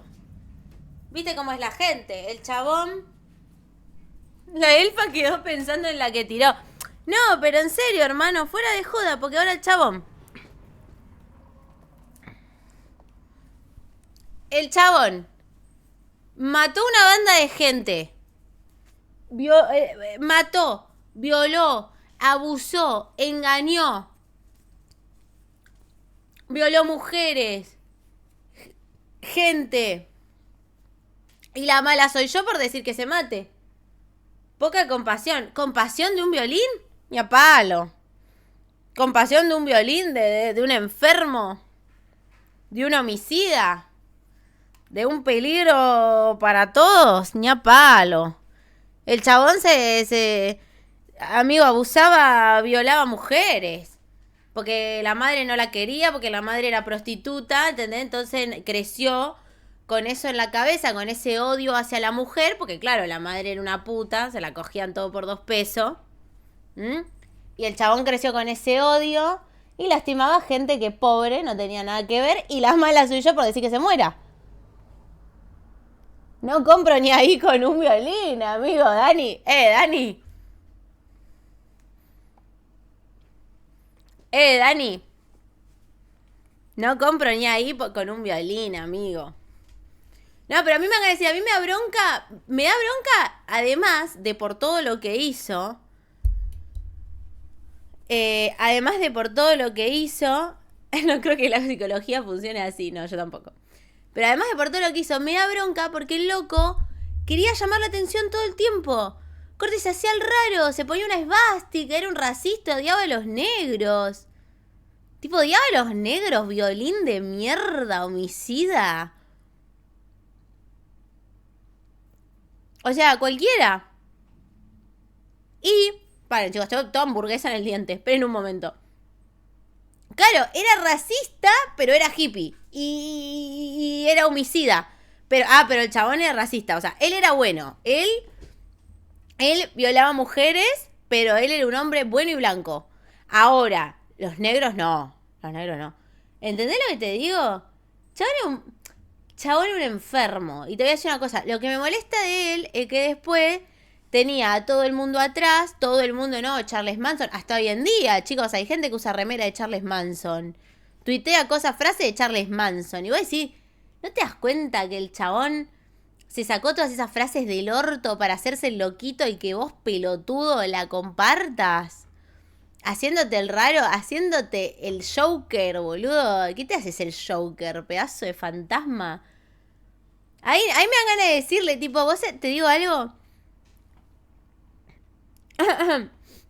¿Viste cómo es la gente? El chabón... La elfa quedó pensando en la que tiró. No, pero en serio, hermano, fuera de joda, porque ahora el chabón... El chabón mató una banda de gente. Mató, violó, abusó, engañó. Violó mujeres. Gente. Y la mala soy yo por decir que se mate. Poca compasión. ¿Compasión de un violín? Ni a palo. ¿Compasión de un violín? ¿De un enfermo? ¿De un homicida? ¿De un peligro para todos? Ni a palo. El chabón amigo, abusaba, violaba mujeres. Porque la madre no la quería, porque la madre era prostituta, ¿entendés? Entonces creció con eso en la cabeza, con ese odio hacia la mujer, porque claro, la madre era una puta, se la cogían todo por 2 pesos. Y el chabón creció con ese odio y lastimaba gente que pobre, no tenía nada que ver, y las malas soy yo por decir que se muera. No compro ni ahí con un violín, amigo, Dani. Dani. Dani. No compro ni ahí con un violín, amigo. No, pero a mí me van a decir, a mí me da bronca, además de por todo lo que hizo. No creo que la psicología funcione así, no, yo tampoco. Pero además de por todo lo que hizo, me da bronca porque el loco quería llamar la atención todo el tiempo. Corte se hacía el raro, se ponía una esvástica, era un racista, odiaba a los negros. Tipo, odiaba a los negros, violín de mierda, homicida. O sea, cualquiera. Y, paren chicos, tengo toda hamburguesa en el diente, esperen un momento. Claro, era racista, pero era hippie. Y era homicida. Pero el chabón era racista. O sea, él era bueno. Él violaba mujeres, pero él era un hombre bueno y blanco. Ahora, los negros no. Los negros no. ¿Entendés lo que te digo? Chabón era un enfermo. Y te voy a decir una cosa. Lo que me molesta de él es que después tenía a todo el mundo atrás. Todo el mundo, no, Charles Manson. Hasta hoy en día, chicos, hay gente que usa remera de Charles Manson. Tuitea frases de Charles Manson. Y vos decís, ¿no te das cuenta que el chabón se sacó todas esas frases del orto para hacerse el loquito y que vos, pelotudo, la compartas? Haciéndote el raro, haciéndote el Joker, boludo. ¿Qué te haces el Joker, pedazo de fantasma? Ahí me dan ganas de decirle, tipo, vos te digo algo.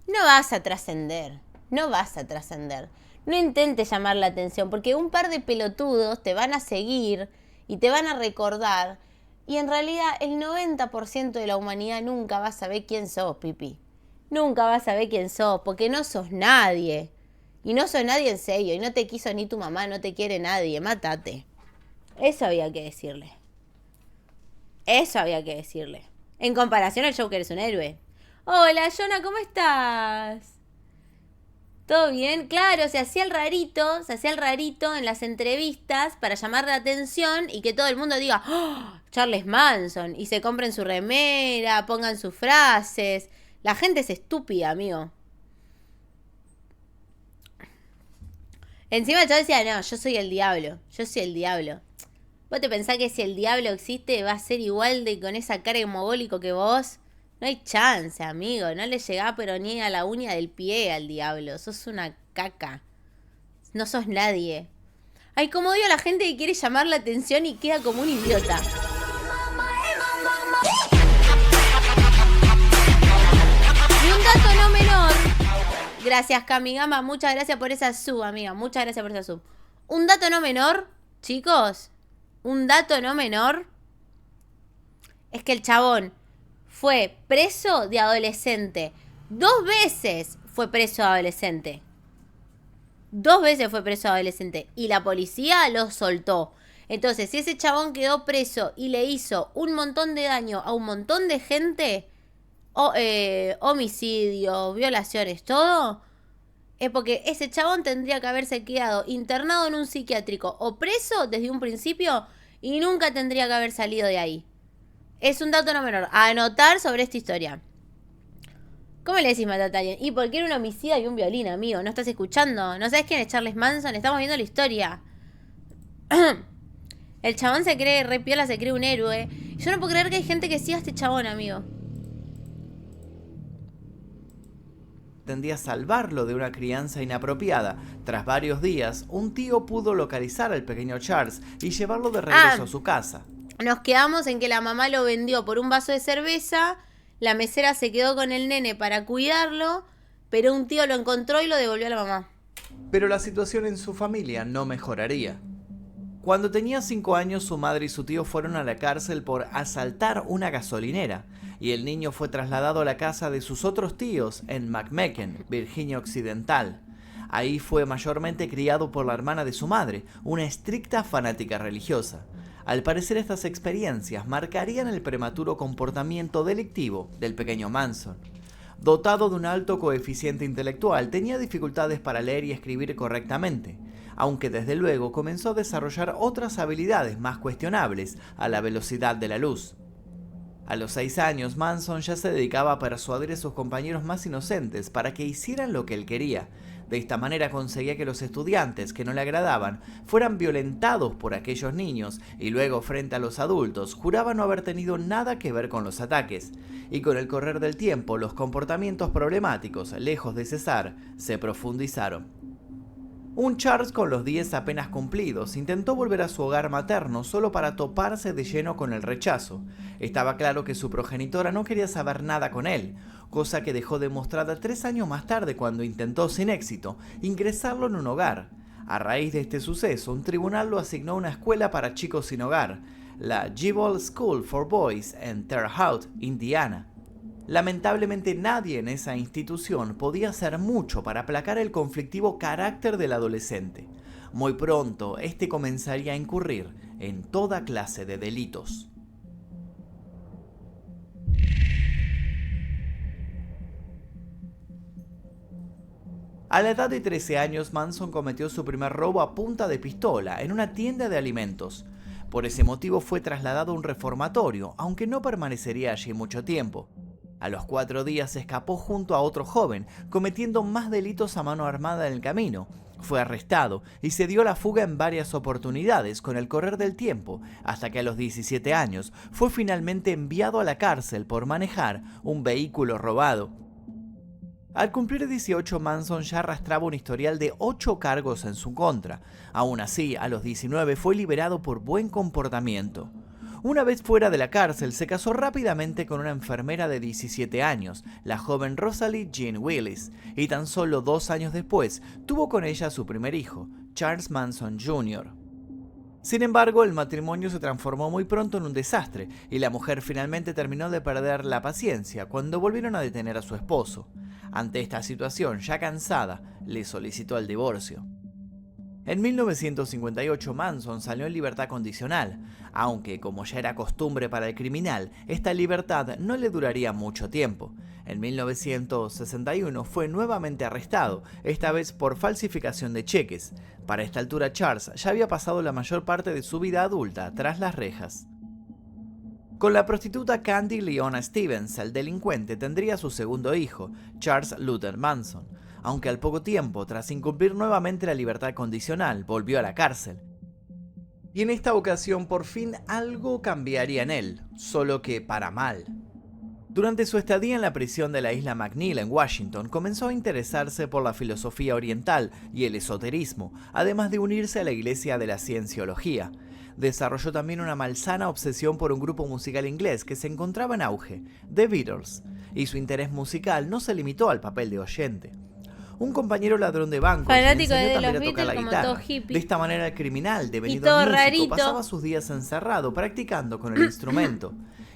No vas a trascender. No vas a trascender. No intentes llamar la atención, porque un par de pelotudos te van a seguir y te van a recordar. Y en realidad el 90% de la humanidad nunca va a saber quién sos, Pipi. Nunca vas a saber quién sos, porque no sos nadie. Y no sos nadie en serio. Y no te quiso ni tu mamá, no te quiere nadie. Mátate. Eso había que decirle. Eso había que decirle. En comparación al Joker es un héroe. Hola, Jonah, ¿cómo estás? ¿Todo bien? Claro, se hacía el rarito en las entrevistas para llamar la atención y que todo el mundo diga, ¡oh, Charles Manson! Y se compren su remera, pongan sus frases. La gente es estúpida, amigo. Encima yo decía, no, yo soy el diablo. ¿Vos te pensás que si el diablo existe va a ser igual de con esa cara de mogólico que vos? No hay chance, amigo. No le llegás pero ni a la uña del pie al diablo. Sos una caca. No sos nadie. Ay, como odio a la gente que quiere llamar la atención y queda como un idiota. Y un dato no menor. Gracias, Kamigama. Muchas gracias por esa sub, amiga. Muchas gracias por esa sub. Un dato no menor, chicos. Un dato no menor. Es que el chabón fue preso de adolescente. 2 veces fue preso de adolescente. 2 veces fue preso de adolescente. Y la policía lo soltó. Entonces, si ese chabón quedó preso y le hizo un montón de daño a un montón de gente, homicidios, violaciones, todo, es porque ese chabón tendría que haberse quedado internado en un psiquiátrico o preso desde un principio y nunca tendría que haber salido de ahí. Es un dato no menor. A anotar sobre esta historia. ¿Cómo le decís matar a alguien? Y porque era un homicida y un violín, amigo. ¿No estás escuchando? ¿No sabes quién es Charles Manson? Estamos viendo la historia. El chabón se cree re piola, se cree un héroe. Yo no puedo creer que hay gente que siga a este chabón, amigo. Tendía a salvarlo de una crianza inapropiada. Tras varios días, un tío pudo localizar al pequeño Charles y llevarlo de regreso a su casa. Nos quedamos en que la mamá lo vendió por un vaso de cerveza, la mesera se quedó con el nene para cuidarlo, pero un tío lo encontró y lo devolvió a la mamá. Pero la situación en su familia no mejoraría. Cuando tenía 5 años, su madre y su tío fueron a la cárcel por asaltar una gasolinera, y el niño fue trasladado a la casa de sus otros tíos en McMacken, Virginia Occidental. Ahí fue mayormente criado por la hermana de su madre, una estricta fanática religiosa. Al parecer, estas experiencias marcarían el prematuro comportamiento delictivo del pequeño Manson. Dotado de un alto coeficiente intelectual, tenía dificultades para leer y escribir correctamente, aunque desde luego comenzó a desarrollar otras habilidades más cuestionables a la velocidad de la luz. A los 6 años, Manson ya se dedicaba a persuadir a sus compañeros más inocentes para que hicieran lo que él quería. De esta manera conseguía que los estudiantes que no le agradaban fueran violentados por aquellos niños y luego, frente a los adultos, juraba no haber tenido nada que ver con los ataques. Y con el correr del tiempo, los comportamientos problemáticos, lejos de cesar, se profundizaron. Un Charles con los 10 apenas cumplidos intentó volver a su hogar materno solo para toparse de lleno con el rechazo. Estaba claro que su progenitora no quería saber nada con él, cosa que dejó demostrada 3 años más tarde cuando intentó sin éxito ingresarlo en un hogar. A raíz de este suceso, un tribunal lo asignó a una escuela para chicos sin hogar, la Jebel School for Boys en Terre Haute, Indiana. Lamentablemente nadie en esa institución podía hacer mucho para aplacar el conflictivo carácter del adolescente. Muy pronto, este comenzaría a incurrir en toda clase de delitos. A la edad de 13 años, Manson cometió su primer robo a punta de pistola en una tienda de alimentos. Por ese motivo fue trasladado a un reformatorio, aunque no permanecería allí mucho tiempo. A los 4 días se escapó junto a otro joven, cometiendo más delitos a mano armada en el camino. Fue arrestado y se dio la fuga en varias oportunidades con el correr del tiempo, hasta que a los 17 años fue finalmente enviado a la cárcel por manejar un vehículo robado. Al cumplir 18, Manson ya arrastraba un historial de 8 cargos en su contra. Aún así, a los 19 fue liberado por buen comportamiento. Una vez fuera de la cárcel, se casó rápidamente con una enfermera de 17 años, la joven Rosalie Jean Willis, y tan solo 2 años después tuvo con ella su primer hijo, Charles Manson Jr. Sin embargo, el matrimonio se transformó muy pronto en un desastre, y la mujer finalmente terminó de perder la paciencia cuando volvieron a detener a su esposo. Ante esta situación, ya cansada, le solicitó el divorcio. En 1958 Manson salió en libertad condicional, aunque como ya era costumbre para el criminal, esta libertad no le duraría mucho tiempo. En 1961 fue nuevamente arrestado, esta vez por falsificación de cheques. Para esta altura Charles ya había pasado la mayor parte de su vida adulta tras las rejas. Con la prostituta Candy Leona Stevens, el delincuente tendría su segundo hijo, Charles Luther Manson, aunque al poco tiempo, tras incumplir nuevamente la libertad condicional, volvió a la cárcel. Y en esta ocasión por fin algo cambiaría en él, solo que para mal. Durante su estadía en la prisión de la isla McNeil en Washington, comenzó a interesarse por la filosofía oriental y el esoterismo, además de unirse a la iglesia de la cienciología. Desarrolló también una malsana obsesión por un grupo musical inglés que se encontraba en auge, The Beatles, y su interés musical no se limitó al papel de oyente. Un compañero ladrón de bancos le enseñó también a tocar la guitarra. De esta manera el criminal, devenido músico, rarito, pasaba sus días encerrado practicando con el instrumento,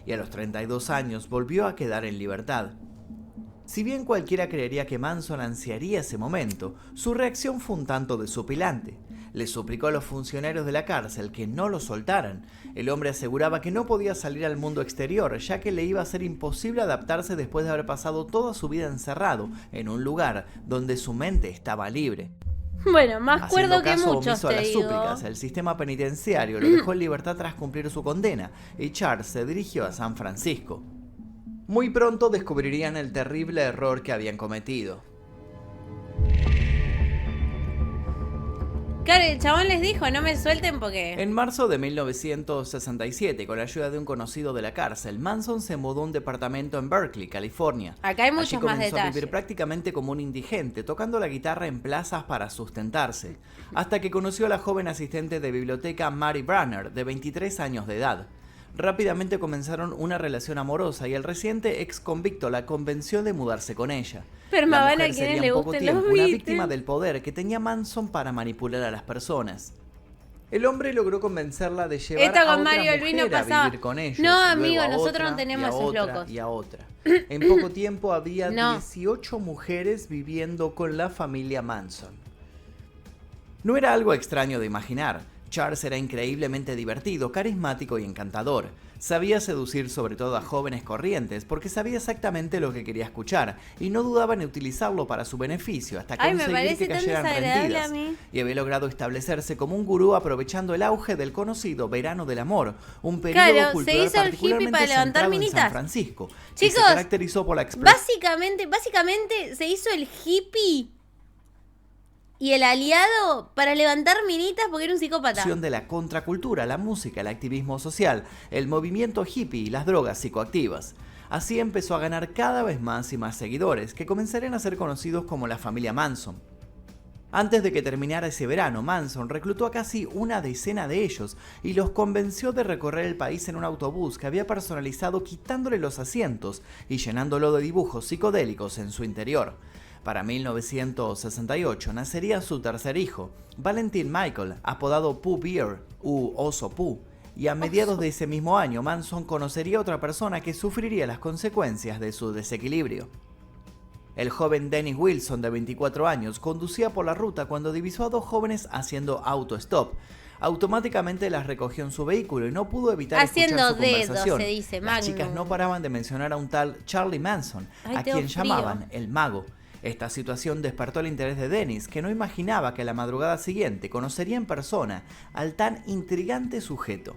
y a los 32 años volvió a quedar en libertad. Si bien cualquiera creería que Manson ansiaría ese momento, su reacción fue un tanto desopilante. Le suplicó a los funcionarios de la cárcel que no lo soltaran. El hombre aseguraba que no podía salir al mundo exterior, ya que le iba a ser imposible adaptarse después de haber pasado toda su vida encerrado en un lugar donde su mente estaba libre. Bueno, más cuerdo que muchos, te digo. A las súplicas, el sistema penitenciario lo dejó en libertad tras cumplir su condena, y Charles se dirigió a San Francisco. Muy pronto descubrirían el terrible error que habían cometido. Claro, el chabón les dijo, no me suelten porque... En marzo de 1967, con la ayuda de un conocido de la cárcel, Manson se mudó a un departamento en Berkeley, California. Acá hay muchos más detalles. Comenzó a vivir prácticamente como un indigente, tocando la guitarra en plazas para sustentarse, hasta que conoció a la joven asistente de biblioteca Mary Branner, de 23 años de edad. Rápidamente comenzaron una relación amorosa y el reciente ex convicto la convenció de mudarse con ella. Pero la mujer mujer sería en poco tiempo una víctima del poder que tenía Manson para manipular a las personas. El hombre logró convencerla de llevar a otra mujer a vivir con ellos. No, amigo, nosotros no tenemos esos locos. Y a otra. En poco tiempo había 18 mujeres viviendo con la familia Manson. No era algo extraño de imaginar. Charles era increíblemente divertido, carismático y encantador. Sabía seducir sobre todo a jóvenes corrientes porque sabía exactamente lo que quería escuchar y no dudaba en utilizarlo para su beneficio hasta conseguir que cayeran rendidas. Y había logrado establecerse como un gurú aprovechando el auge del conocido Verano del Amor, un periodo cultural particularmente centrado en San Francisco, que se caracterizó por la básicamente se hizo el hippie y el aliado para levantar minitas porque era un psicópata. De la contracultura, la música, el activismo social, el movimiento hippie y las drogas psicoactivas. Así empezó a ganar cada vez más y más seguidores, que comenzarían a ser conocidos como la familia Manson. Antes de que terminara ese verano, Manson reclutó a casi una decena de ellos y los convenció de recorrer el país en un autobús que había personalizado quitándole los asientos y llenándolo de dibujos psicodélicos en su interior. Para 1968 nacería su tercer hijo, Valentin Michael, apodado Pooh Bear u Oso Pooh, y a mediados de ese mismo año Manson conocería a otra persona que sufriría las consecuencias de su desequilibrio. El joven Dennis Wilson, de 24 años, conducía por la ruta cuando divisó a dos jóvenes haciendo auto-stop. Automáticamente las recogió en su vehículo y no pudo evitar escuchar su conversación. Se dice, las chicas no paraban de mencionar a un tal Charlie Manson, a quien llamaban el Mago. Esta situación despertó el interés de Dennis, que no imaginaba que la madrugada siguiente conocería en persona al tan intrigante sujeto.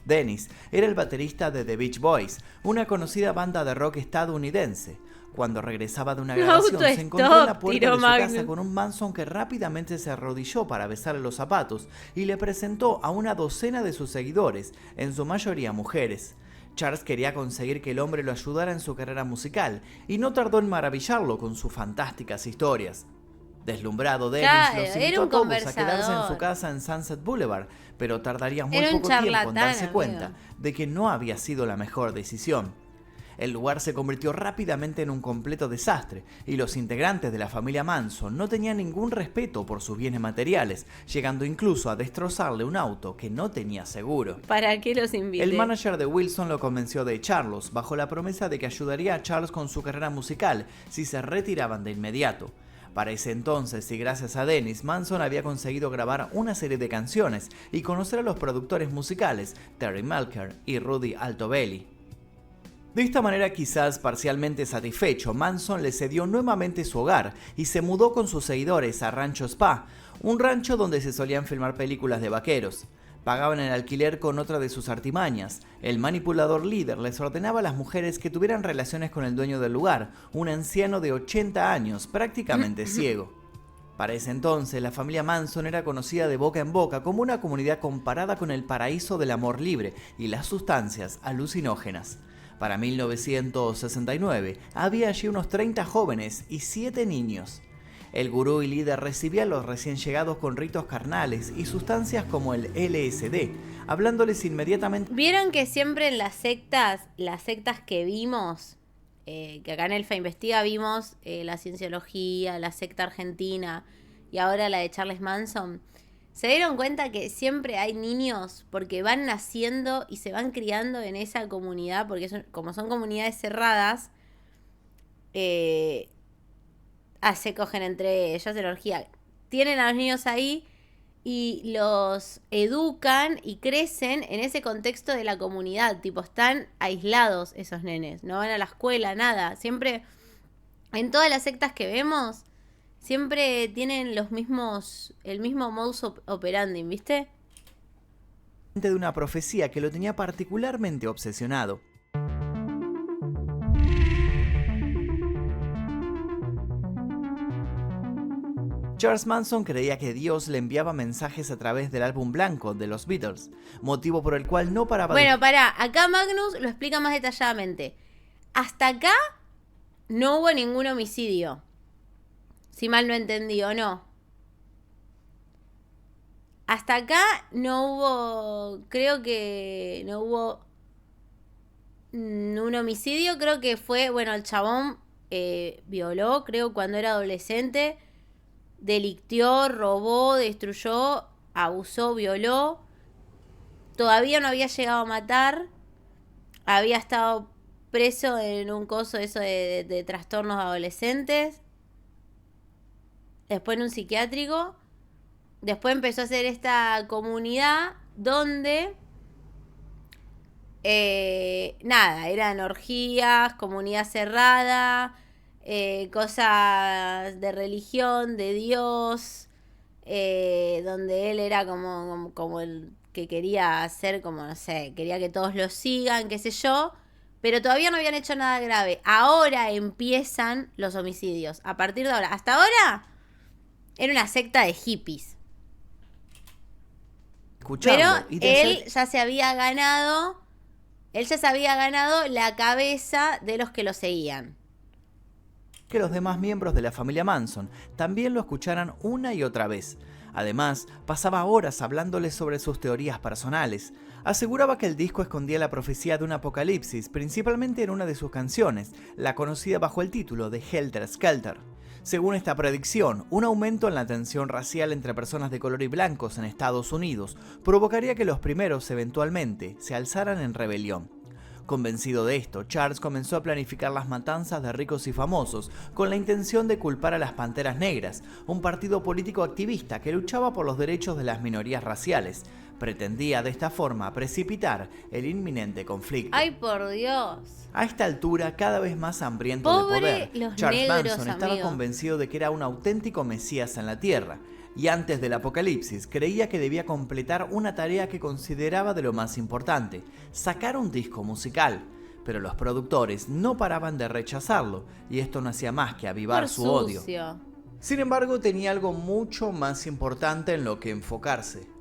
Dennis era el baterista de The Beach Boys, una conocida banda de rock estadounidense. Cuando regresaba de una grabación, se encontró en la puerta de su casa con un Manson que rápidamente se arrodilló para besarle los zapatos y le presentó a una docena de sus seguidores, en su mayoría mujeres. Charles quería conseguir que el hombre lo ayudara en su carrera musical y no tardó en maravillarlo con sus fantásticas historias. Deslumbrado, Dennis los invitó a todos a quedarse en su casa en Sunset Boulevard, pero tardaría muy poco tiempo en darse cuenta de que no había sido la mejor decisión. El lugar se convirtió rápidamente en un completo desastre y los integrantes de la familia Manson no tenían ningún respeto por sus bienes materiales, llegando incluso a destrozarle un auto que no tenía seguro. ¿Para qué los invité? El manager de Wilson lo convenció de echarlos, bajo la promesa de que ayudaría a Charles con su carrera musical si se retiraban de inmediato. Para ese entonces, y gracias a Dennis, Manson había conseguido grabar una serie de canciones y conocer a los productores musicales Terry Melcher y Rudy Altobelli. De esta manera, quizás parcialmente satisfecho, Manson le cedió nuevamente su hogar y se mudó con sus seguidores a Rancho Spa, un rancho donde se solían filmar películas de vaqueros. Pagaban el alquiler con otra de sus artimañas. El manipulador líder les ordenaba a las mujeres que tuvieran relaciones con el dueño del lugar, un anciano de 80 años, prácticamente ciego. Para ese entonces, la familia Manson era conocida de boca en boca como una comunidad comparada con el paraíso del amor libre y las sustancias alucinógenas. Para 1969, había allí unos 30 jóvenes y 7 niños. El gurú y líder recibía a los recién llegados con ritos carnales y sustancias como el LSD, hablándoles inmediatamente. ¿Vieron que siempre en las sectas que vimos, que acá en Elfa Investiga vimos la cienciología, la secta argentina y ahora la de Charles Manson? ¿Se dieron cuenta que siempre hay niños porque van naciendo y se van criando en esa comunidad? Porque como son comunidades cerradas, se cogen entre ellos en orgía. Tienen a los niños ahí y los educan y crecen en ese contexto de la comunidad. Tipo, están aislados esos nenes, no van a la escuela, nada. Siempre, en todas las sectas que vemos, siempre tienen el mismo modus operandi, ¿viste? De una profecía que lo tenía particularmente obsesionado. Charles Manson creía que Dios le enviaba mensajes a través del álbum blanco de los Beatles, motivo por el cual no paraba Bueno, pará, acá Magnus lo explica más detalladamente. Hasta acá no hubo ningún homicidio. Si mal no entendí, ¿o no? Hasta acá no hubo, creo que no hubo un homicidio. Creo que fue, bueno, el chabón violó, creo, cuando era adolescente. Delictió, robó, destruyó, abusó, violó. Todavía no había llegado a matar. Había estado preso en un coso eso de trastornos adolescentes. Después en un psiquiátrico. Después empezó a hacer esta comunidad donde eran orgías, comunidad cerrada, cosas de religión, de Dios, donde él era como el que quería hacer, como no sé, quería que todos lo sigan, qué sé yo, pero todavía no habían hecho nada grave. Ahora empiezan los homicidios, a partir de ahora. Hasta ahora era una secta de hippies. Pero él ya se había ganado la cabeza de los que lo seguían. Que los demás miembros de la familia Manson también lo escucharan una y otra vez. Además, pasaba horas hablándoles sobre sus teorías personales. Aseguraba que el disco escondía la profecía de un apocalipsis, principalmente en una de sus canciones, la conocida bajo el título de Helter Skelter. Según esta predicción, un aumento en la tensión racial entre personas de color y blancos en Estados Unidos provocaría que los primeros eventualmente se alzaran en rebelión. Convencido de esto, Charles comenzó a planificar las matanzas de ricos y famosos con la intención de culpar a las Panteras Negras, un partido político activista que luchaba por los derechos de las minorías raciales. Pretendía de esta forma precipitar el inminente conflicto. ¡Ay, por Dios! A esta altura, cada vez más hambriento de poder, Charles Manson estaba convencido de que era un auténtico mesías en la Tierra, y antes del apocalipsis creía que debía completar una tarea que consideraba de lo más importante: sacar un disco musical. Pero los productores no paraban de rechazarlo, y esto no hacía más que avivar su odio. Sin embargo, tenía algo mucho más importante en lo que enfocarse.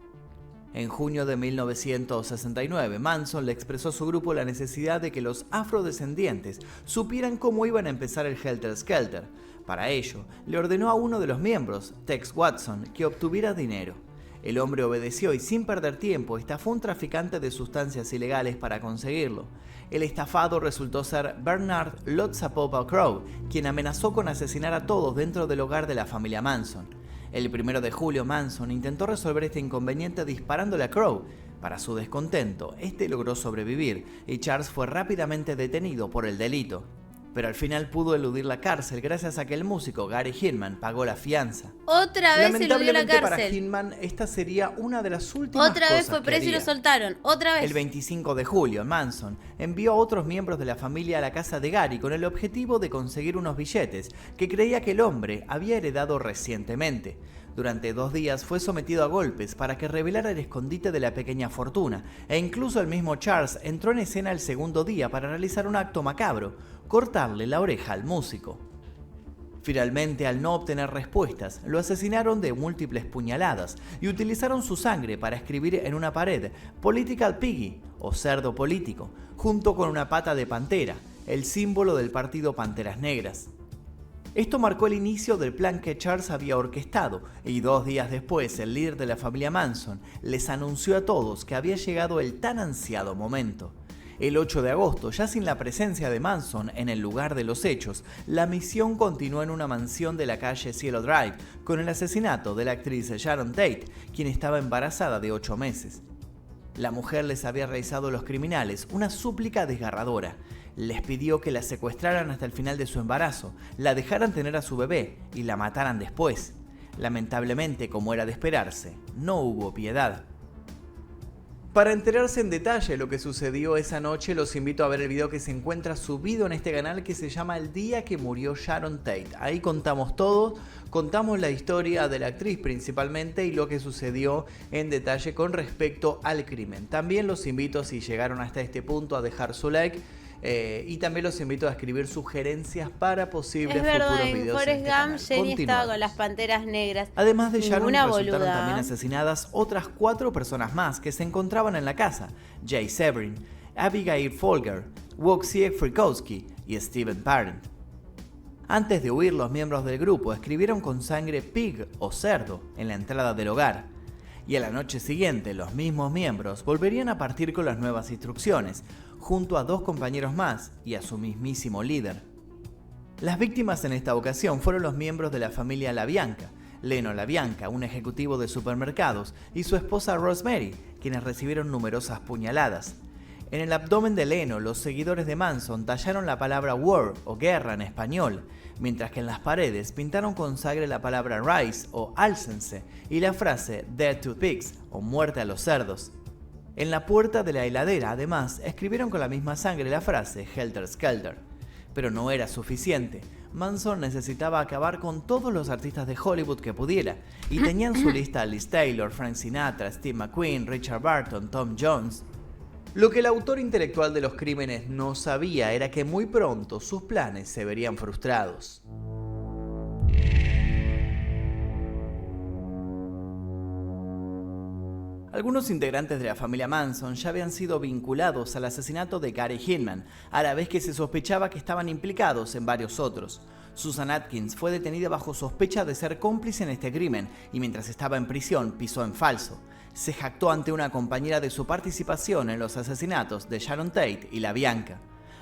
En junio de 1969, Manson le expresó a su grupo la necesidad de que los afrodescendientes supieran cómo iban a empezar el Helter Skelter. Para ello, le ordenó a uno de los miembros, Tex Watson, que obtuviera dinero. El hombre obedeció y sin perder tiempo estafó a un traficante de sustancias ilegales para conseguirlo. El estafado resultó ser Bernard Lotsapopa Crow, quien amenazó con asesinar a todos dentro del hogar de la familia Manson. El 1 de julio, Manson intentó resolver este inconveniente disparándole a Crow. Para su descontento, este logró sobrevivir y Charles fue rápidamente detenido por el delito. Pero al final pudo eludir la cárcel gracias a que el músico Gary Hinman pagó la fianza. Otra vez eludió la cárcel. Para Hinman, esta sería una de las últimas Otra vez fue preso y lo soltaron. Otra vez. El 25 de julio, Manson envió a otros miembros de la familia a la casa de Gary con el objetivo de conseguir unos billetes que creía que el hombre había heredado recientemente. Durante 2 días fue sometido a golpes para que revelara el escondite de la pequeña fortuna, e incluso el mismo Charles entró en escena el segundo día para realizar un acto macabro, cortarle la oreja al músico. Finalmente, al no obtener respuestas, lo asesinaron de múltiples puñaladas y utilizaron su sangre para escribir en una pared "Political Piggy" o cerdo político, junto con una pata de pantera, el símbolo del partido Panteras Negras. Esto marcó el inicio del plan que Charles había orquestado, y 2 días después el líder de la familia Manson les anunció a todos que había llegado el tan ansiado momento. El 8 de agosto, ya sin la presencia de Manson en el lugar de los hechos, la misión continuó en una mansión de la calle Cielo Drive con el asesinato de la actriz Sharon Tate, quien estaba embarazada de 8 meses. La mujer les había realizado a los criminales una súplica desgarradora. Les pidió que la secuestraran hasta el final de su embarazo, la dejaran tener a su bebé y la mataran después. Lamentablemente, como era de esperarse, no hubo piedad. Para enterarse en detalle de lo que sucedió esa noche, los invito a ver el video que se encuentra subido en este canal que se llama El día que murió Sharon Tate. Ahí contamos todo, contamos la historia de la actriz principalmente y lo que sucedió en detalle con respecto al crimen. También los invito, si llegaron hasta este punto, a dejar su like. Y también los invito a escribir sugerencias para posibles futuros videos. Forrest Gump, Jenny estaba con las Panteras Negras. Además de Sharon, resultaron también asesinadas otras 4 personas más que se encontraban en la casa: Jay Severin, Abigail Folger, Wojciech Frykowski y Steven Parent. Antes de huir, los miembros del grupo escribieron con sangre "pig" o cerdo en la entrada del hogar. Y a la noche siguiente, los mismos miembros volverían a partir con las nuevas instrucciones, junto a 2 compañeros más y a su mismísimo líder. Las víctimas en esta ocasión fueron los miembros de la familia LaBianca, Leno LaBianca, un ejecutivo de supermercados, y su esposa Rosemary, quienes recibieron numerosas puñaladas. En el abdomen de Leno, los seguidores de Manson tallaron la palabra war o guerra en español, mientras que en las paredes pintaron con sangre la palabra rise o álcense y la frase death to pigs o muerte a los cerdos. En la puerta de la heladera, además, escribieron con la misma sangre la frase Helter Skelter. Pero no era suficiente. Manson necesitaba acabar con todos los artistas de Hollywood que pudiera, y tenía en su lista a Liz Taylor, Frank Sinatra, Steve McQueen, Richard Burton, Tom Jones. Lo que el autor intelectual de los crímenes no sabía era que muy pronto sus planes se verían frustrados. Algunos integrantes de la familia Manson ya habían sido vinculados al asesinato de Gary Hinman, a la vez que se sospechaba que estaban implicados en varios otros. Susan Atkins fue detenida bajo sospecha de ser cómplice en este crimen y mientras estaba en prisión pisó en falso. Se jactó ante una compañera de su participación en los asesinatos de Sharon Tate y LaBianca.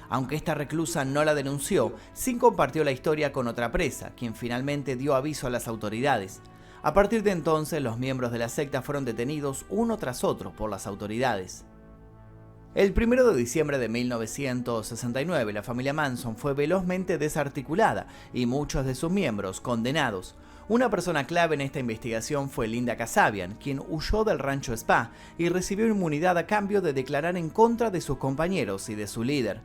Aunque esta reclusa no la denunció, sí compartió la historia con otra presa, quien finalmente dio aviso a las autoridades. A partir de entonces, los miembros de la secta fueron detenidos uno tras otro por las autoridades. El 1 de diciembre de 1969, la familia Manson fue velozmente desarticulada y muchos de sus miembros condenados. Una persona clave en esta investigación fue Linda Kasabian, quien huyó del rancho Spa y recibió inmunidad a cambio de declarar en contra de sus compañeros y de su líder.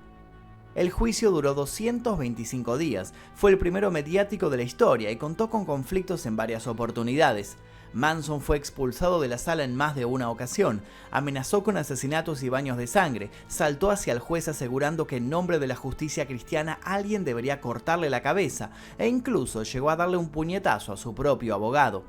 El juicio duró 225 días, fue el primero mediático de la historia y contó con conflictos en varias oportunidades. Manson fue expulsado de la sala en más de una ocasión, amenazó con asesinatos y baños de sangre, saltó hacia el juez asegurando que en nombre de la justicia cristiana alguien debería cortarle la cabeza e incluso llegó a darle un puñetazo a su propio abogado.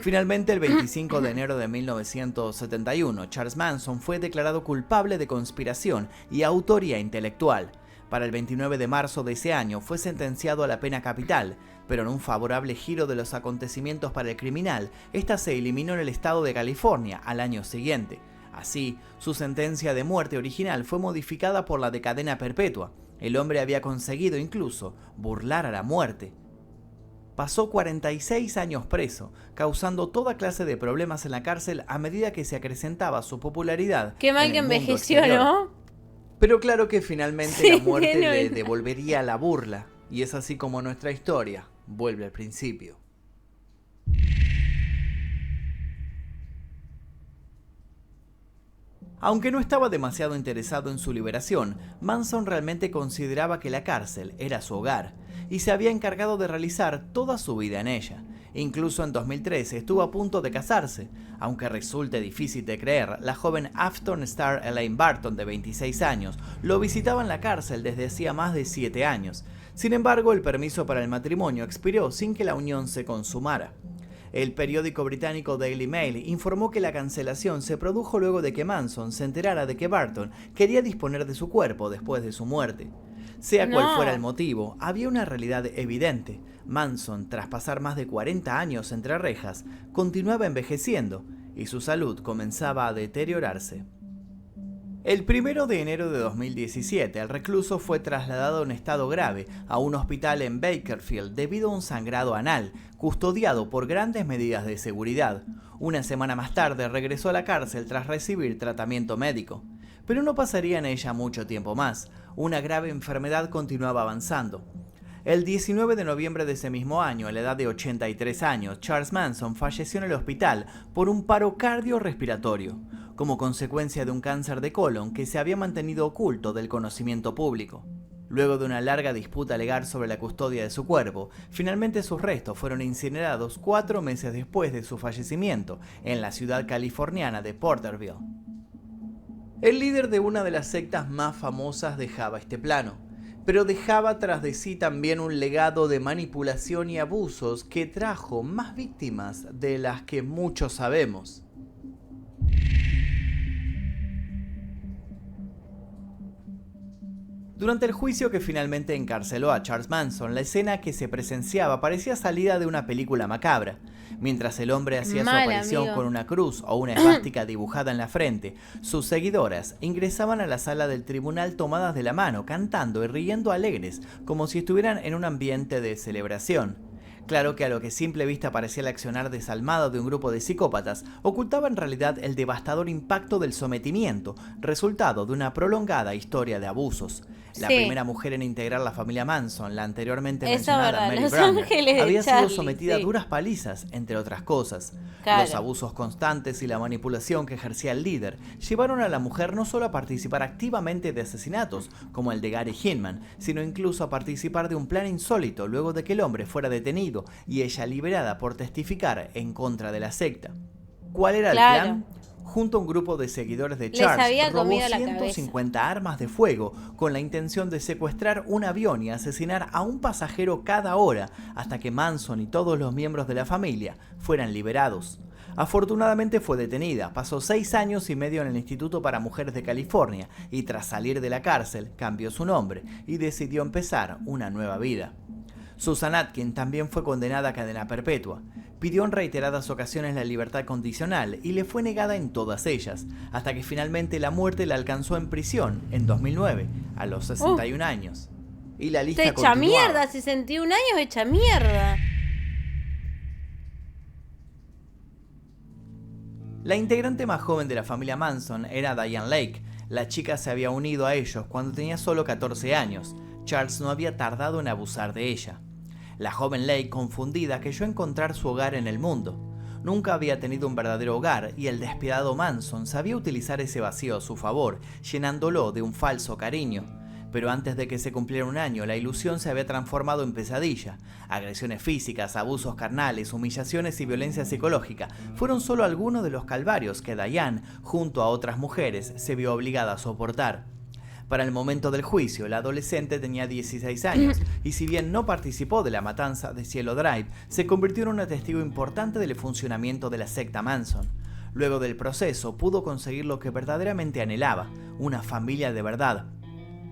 Finalmente, el 25 de enero de 1971, Charles Manson fue declarado culpable de conspiración y autoría intelectual. Para el 29 de marzo de ese año fue sentenciado a la pena capital, pero en un favorable giro de los acontecimientos para el criminal, esta se eliminó en el estado de California al año siguiente. Así, su sentencia de muerte original fue modificada por la de cadena perpetua. El hombre había conseguido incluso burlar a la muerte. Pasó 46 años preso, causando toda clase de problemas en la cárcel a medida que se acrecentaba su popularidad. Qué mal que envejeció, ¿no? Pero claro que finalmente la muerte le devolvería la burla, y es así como nuestra historia vuelve al principio. Aunque no estaba demasiado interesado en su liberación, Manson realmente consideraba que la cárcel era su hogar, y se había encargado de realizar toda su vida en ella. Incluso en 2013 estuvo a punto de casarse. Aunque resulte difícil de creer, la joven Afton Star Elaine Barton, de 26 años, lo visitaba en la cárcel desde hacía más de 7 años. Sin embargo, el permiso para el matrimonio expiró sin que la unión se consumara. El periódico británico Daily Mail informó que la cancelación se produjo luego de que Manson se enterara de que Barton quería disponer de su cuerpo después de su muerte. Sea cual fuera el motivo, había una realidad evidente. Manson, tras pasar más de 40 años entre rejas, continuaba envejeciendo y su salud comenzaba a deteriorarse. El 1 de enero de 2017, el recluso fue trasladado en estado grave a un hospital en Bakersfield debido a un sangrado anal, custodiado por grandes medidas de seguridad. Una semana más tarde regresó a la cárcel tras recibir tratamiento médico. Pero no pasaría en ella mucho tiempo más. Una grave enfermedad continuaba avanzando. El 19 de noviembre de ese mismo año, a la edad de 83 años, Charles Manson falleció en el hospital por un paro cardiorrespiratorio, como consecuencia de un cáncer de colon que se había mantenido oculto del conocimiento público. Luego de una larga disputa legal sobre la custodia de su cuerpo, finalmente sus restos fueron incinerados 4 meses después de su fallecimiento en la ciudad californiana de Porterville. El líder de una de las sectas más famosas dejaba este plano, pero dejaba tras de sí también un legado de manipulación y abusos que trajo más víctimas de las que muchos sabemos. Durante el juicio que finalmente encarceló a Charles Manson, la escena que se presenciaba parecía salida de una película macabra. Mientras el hombre hacía su aparición con una cruz o una esvástica dibujada en la frente, sus seguidoras ingresaban a la sala del tribunal tomadas de la mano, cantando y riendo alegres, como si estuvieran en un ambiente de celebración. Claro que a lo que a simple vista parecía el accionar desalmado de un grupo de psicópatas, ocultaba en realidad el devastador impacto del sometimiento, resultado de una prolongada historia de abusos. La primera mujer en integrar la familia Manson, la anteriormente mencionada Mary Brunner, había sido sometida a duras palizas, entre otras cosas. Los abusos constantes y la manipulación que ejercía el líder llevaron a la mujer no solo a participar activamente de asesinatos, como el de Gary Hinman, sino incluso a participar de un plan insólito luego de que el hombre fuera detenido y ella liberada por testificar en contra de la secta. ¿Cuál era el plan? Junto a un grupo de seguidores de Charles, robó 150 armas de fuego con la intención de secuestrar un avión y asesinar a un pasajero cada hora hasta que Manson y todos los miembros de la familia fueran liberados. Afortunadamente fue detenida, pasó 6 años y medio en el Instituto para Mujeres de California y tras salir de la cárcel cambió su nombre y decidió empezar una nueva vida. Susan Atkins también fue condenada a cadena perpetua. Pidió en reiteradas ocasiones la libertad condicional y le fue negada en todas ellas, hasta que finalmente la muerte la alcanzó en prisión en 2009, a los 61 años. Y la lista continuaba. Hecha mierda, 61 años hecha mierda. La integrante más joven de la familia Manson era Diane Lake. La chica se había unido a ellos cuando tenía solo 14 años. Charles no había tardado en abusar de ella. La joven Lake, confundida, creyó encontrar su hogar en el mundo. Nunca había tenido un verdadero hogar y el despiadado Manson sabía utilizar ese vacío a su favor, llenándolo de un falso cariño. Pero antes de que se cumpliera un año, la ilusión se había transformado en pesadilla. Agresiones físicas, abusos carnales, humillaciones y violencia psicológica fueron solo algunos de los calvarios que Diane, junto a otras mujeres, se vio obligada a soportar. Para el momento del juicio, la adolescente tenía 16 años y si bien no participó de la matanza de Cielo Drive, se convirtió en una testigo importante del funcionamiento de la secta Manson. Luego del proceso, pudo conseguir lo que verdaderamente anhelaba, una familia de verdad.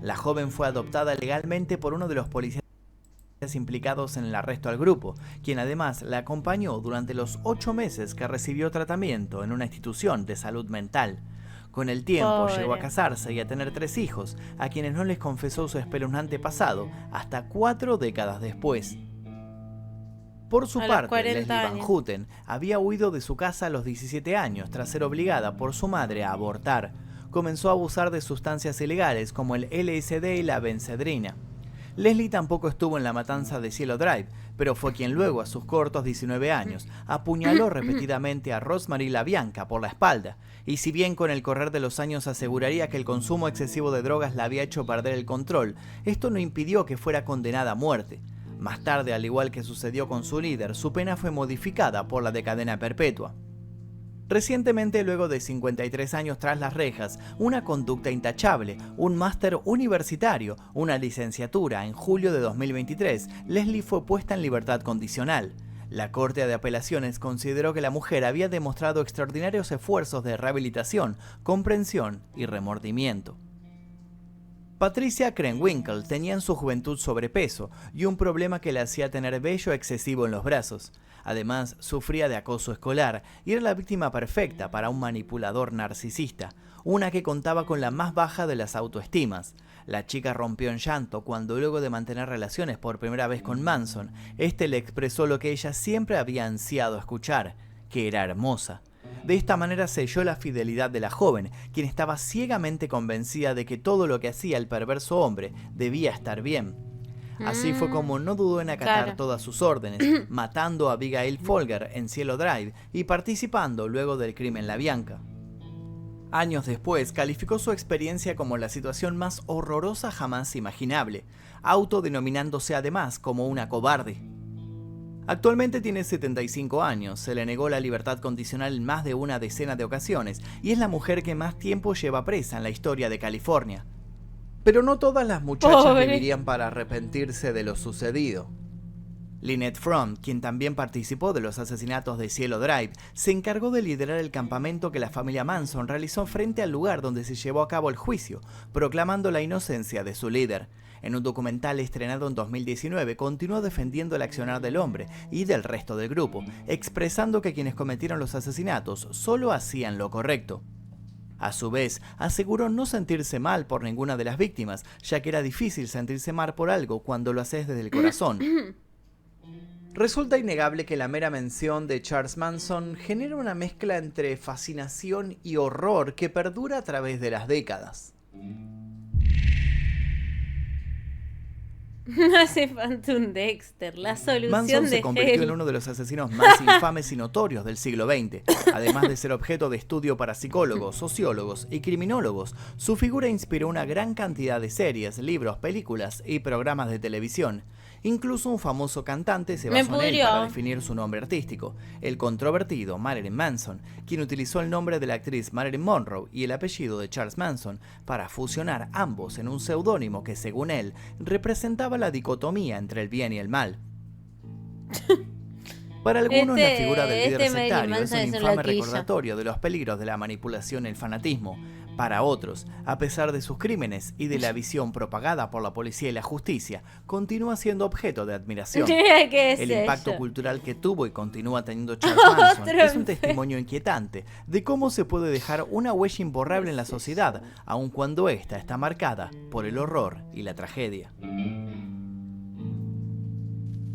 La joven fue adoptada legalmente por uno de los policías implicados en el arresto al grupo, quien además la acompañó durante los 8 meses que recibió tratamiento en una institución de salud mental. Con el tiempo llegó a casarse y a tener 3 hijos, a quienes no les confesó su espeluznante pasado hasta 4 décadas después. Por su parte, Leslie Van Houten había huido de su casa a los 17 años tras ser obligada por su madre a abortar. Comenzó a abusar de sustancias ilegales como el LSD y la benzedrina. Leslie tampoco estuvo en la matanza de Cielo Drive, pero fue quien luego, a sus cortos 19 años, apuñaló repetidamente a Rosemary LaBianca por la espalda, y si bien con el correr de los años aseguraría que el consumo excesivo de drogas la había hecho perder el control, esto no impidió que fuera condenada a muerte. Más tarde, al igual que sucedió con su líder, su pena fue modificada por la de cadena perpetua. Recientemente, luego de 53 años tras las rejas, una conducta intachable, un máster universitario, una licenciatura, en julio de 2023, Leslie fue puesta en libertad condicional. La Corte de Apelaciones consideró que la mujer había demostrado extraordinarios esfuerzos de rehabilitación, comprensión y remordimiento. Patricia Krenwinkel tenía en su juventud sobrepeso y un problema que le hacía tener vello excesivo en los brazos. Además, sufría de acoso escolar y era la víctima perfecta para un manipulador narcisista, una que contaba con la más baja de las autoestimas. La chica rompió en llanto cuando, luego de mantener relaciones por primera vez con Manson, este le expresó lo que ella siempre había ansiado escuchar, que era hermosa. De esta manera selló la fidelidad de la joven, quien estaba ciegamente convencida de que todo lo que hacía el perverso hombre debía estar bien. Así fue como no dudó en acatar todas sus órdenes, matando a Abigail Folger en Cielo Drive y participando luego del crimen LaBianca. Años después, calificó su experiencia como la situación más horrorosa jamás imaginable, autodenominándose además como una cobarde. Actualmente tiene 75 años, se le negó la libertad condicional en más de una decena de ocasiones y es la mujer que más tiempo lleva presa en la historia de California. Pero no todas las muchachas vivirían para arrepentirse de lo sucedido. Lynette Fromm, quien también participó de los asesinatos de Cielo Drive, se encargó de liderar el campamento que la familia Manson realizó frente al lugar donde se llevó a cabo el juicio, proclamando la inocencia de su líder. En un documental estrenado en 2019, continuó defendiendo el accionar del hombre y del resto del grupo, expresando que quienes cometieron los asesinatos solo hacían lo correcto. A su vez, aseguró no sentirse mal por ninguna de las víctimas, ya que era difícil sentirse mal por algo cuando lo haces desde el corazón. Resulta innegable que la mera mención de Charles Manson genera una mezcla entre fascinación y horror que perdura a través de las décadas. Hace falta un Dexter, la solución Manson se convirtió en uno de los asesinos más infames y notorios del siglo XX. Además de ser objeto de estudio para psicólogos, sociólogos y criminólogos, su figura inspiró una gran cantidad de series, libros, películas y programas de televisión. Incluso un famoso cantante se basó en él para definir su nombre artístico, el controvertido Marilyn Manson, quien utilizó el nombre de la actriz Marilyn Monroe y el apellido de Charles Manson para fusionar ambos en un seudónimo que, según él, representaba la dicotomía entre el bien y el mal. Para algunos, la figura del líder sectario es un infame recordatorio de los peligros de la manipulación y el fanatismo. Para otros, a pesar de sus crímenes y de la visión propagada por la policía y la justicia, continúa siendo objeto de admiración. El impacto cultural que tuvo y continúa teniendo Charles Manson es un testimonio inquietante de cómo se puede dejar una huella imborrable en la sociedad, aun cuando ésta está marcada por el horror y la tragedia.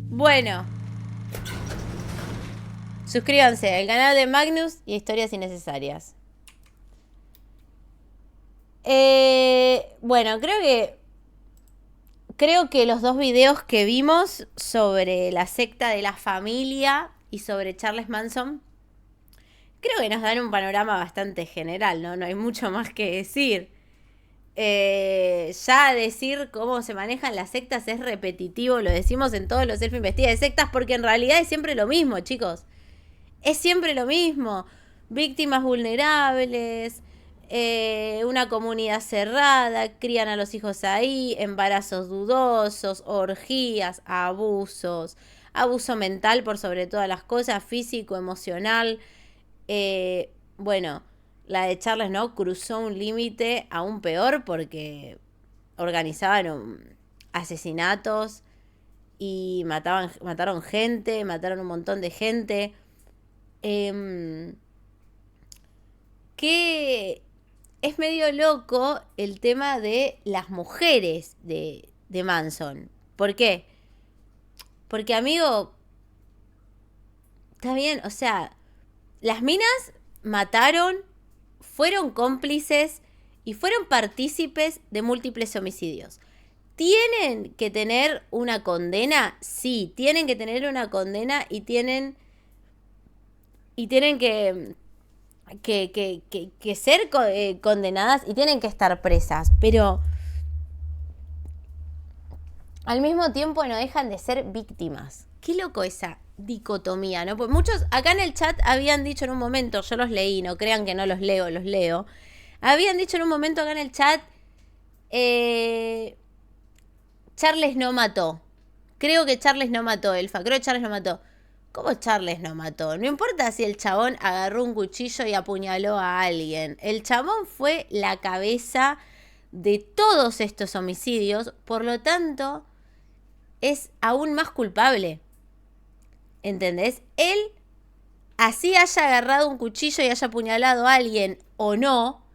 Bueno, suscríbanse al canal de Magnus y Historias Innecesarias. Bueno, creo que los dos videos que vimos sobre la secta de la familia y sobre Charles Manson, creo que nos dan un panorama bastante general, ¿no? No hay mucho más que decir. Ya decir cómo se manejan las sectas es repetitivo, lo decimos en todos los self-investiga de sectas porque en realidad es siempre lo mismo, chicos. Es siempre lo mismo. Víctimas vulnerables, una comunidad cerrada, crían a los hijos ahí, embarazos dudosos, orgías, abusos, abuso mental por sobre todas las cosas, físico, emocional. Bueno, la de Charles, ¿no? Cruzó un límite aún peor porque, organizaban asesinatos y mataron gente, mataron un montón de gente. Que es medio loco el tema de las mujeres de Manson. ¿Por qué? Porque, amigo, está bien, o sea, las minas mataron, fueron cómplices y fueron partícipes de múltiples homicidios. ¿Tienen que tener una condena? Sí, tienen que tener una condena y tienen que ser condenadas y tienen que estar presas. Pero al mismo tiempo no dejan de ser víctimas. Qué loco esa dicotomía, ¿no? Pues muchos acá en el chat habían dicho en un momento, yo los leí, no crean que no los leo. Habían dicho en un momento acá en el chat, Charles no mató. Creo que Charles no mató, Elfa. Creo que Charles no mató. ¿Cómo Charles no mató? No importa si el chabón agarró un cuchillo y apuñaló a alguien. El chabón fue la cabeza de todos estos homicidios. Por lo tanto, es aún más culpable. ¿Entendés? Él, así haya agarrado un cuchillo y haya apuñalado a alguien o no,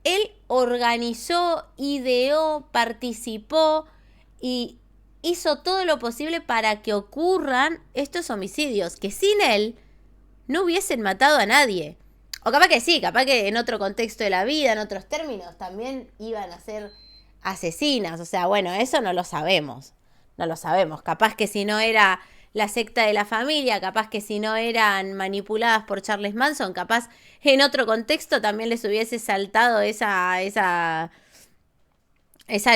él organizó, ideó, participó y hizo todo lo posible para que ocurran estos homicidios, que sin él no hubiesen matado a nadie. O capaz que sí, capaz que en otro contexto de la vida, en otros términos, también iban a ser asesinas. O sea, bueno, eso no lo sabemos. No lo sabemos. Capaz que si no era la secta de la familia, capaz que si no eran manipuladas por Charles Manson, capaz en otro contexto también les hubiese saltado esa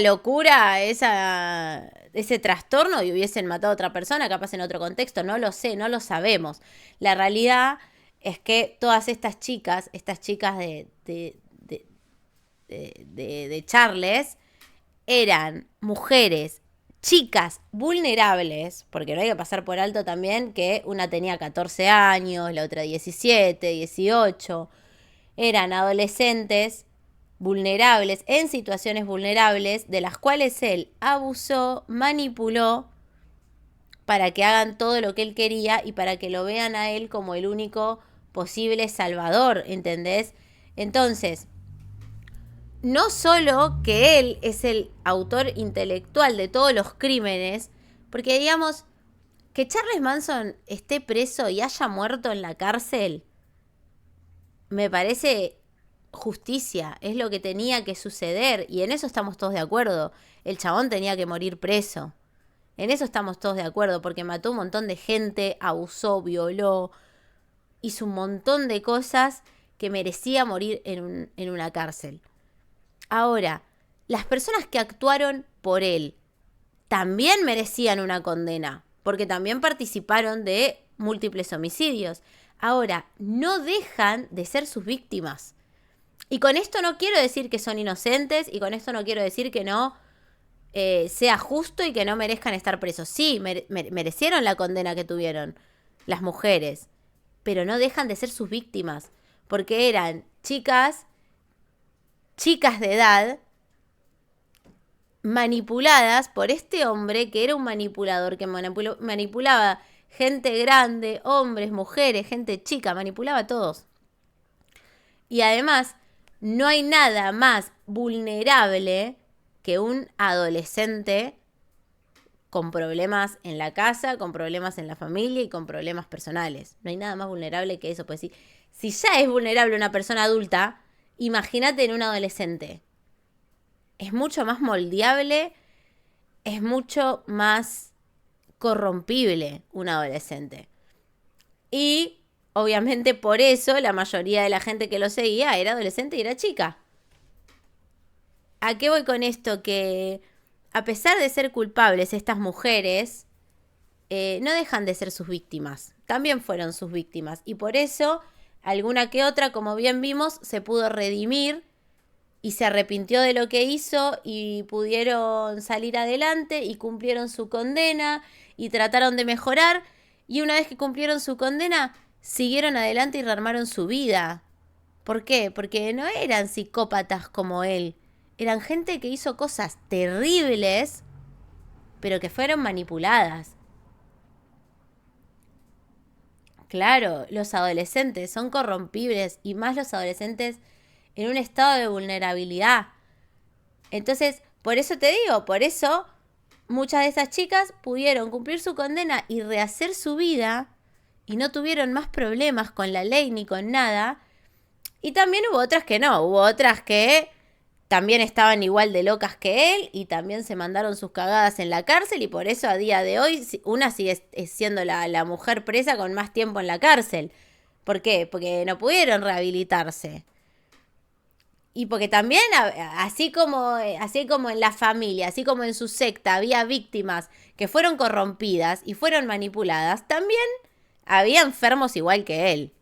locura, ese trastorno y hubiesen matado a otra persona, capaz en otro contexto. No lo sé, no lo sabemos. La realidad es que todas estas chicas de Charles, eran mujeres, chicas vulnerables, porque no hay que pasar por alto también que una tenía 14 años, la otra 17, 18. Eran adolescentes vulnerables, en situaciones vulnerables, de las cuales él abusó, manipuló para que hagan todo lo que él quería y para que lo vean a él como el único posible salvador, ¿entendés? Entonces, no solo que él es el autor intelectual de todos los crímenes, porque digamos, que Charles Manson esté preso y haya muerto en la cárcel, me parece justicia, es lo que tenía que suceder y en eso estamos todos de acuerdo. El chabón tenía que morir preso. En eso estamos todos de acuerdo, porque mató un montón de gente, abusó, violó, hizo un montón de cosas que merecía morir en una cárcel. Ahora, las personas que actuaron por él también merecían una condena, porque también participaron de múltiples homicidios. Ahora, no dejan de ser sus víctimas. Y con esto no quiero decir que son inocentes, y con esto no quiero decir que no sea justo y que no merezcan estar presos. Sí, merecieron la condena que tuvieron las mujeres, pero no dejan de ser sus víctimas, porque eran chicas de edad manipuladas por este hombre que era un manipulador, que manipulaba gente grande, hombres, mujeres, gente chica, manipulaba a todos. Y además, no hay nada más vulnerable que un adolescente con problemas en la casa, con problemas en la familia y con problemas personales. No hay nada más vulnerable que eso. Pues si ya es vulnerable una persona adulta, imagínate en un adolescente. Es mucho más moldeable, es mucho más corrompible un adolescente. Y obviamente por eso la mayoría de la gente que lo seguía era adolescente y era chica. ¿A qué voy con esto? Que a pesar de ser culpables, estas mujeres no dejan de ser sus víctimas. También fueron sus víctimas. Y por eso, alguna que otra, como bien vimos, se pudo redimir y se arrepintió de lo que hizo y pudieron salir adelante y cumplieron su condena y trataron de mejorar. Y una vez que cumplieron su condena, siguieron adelante y rearmaron su vida. ¿Por qué? Porque no eran psicópatas como él. eran gente que hizo cosas terribles, pero que fueron manipuladas. Claro, los adolescentes son corrompibles, y más los adolescentes en un estado de vulnerabilidad. Entonces, por eso te digo, por eso muchas de esas chicas pudieron cumplir su condena y rehacer su vida y no tuvieron más problemas con la ley ni con nada. Y también hubo otras que no, hubo otras que también estaban igual de locas que él y también se mandaron sus cagadas en la cárcel, y por eso a día de hoy una sigue siendo la mujer presa con más tiempo en la cárcel. ¿Por qué? Porque no pudieron rehabilitarse. Y porque también, así como en la familia, así como en su secta había víctimas que fueron corrompidas y fueron manipuladas, también había enfermos igual que él.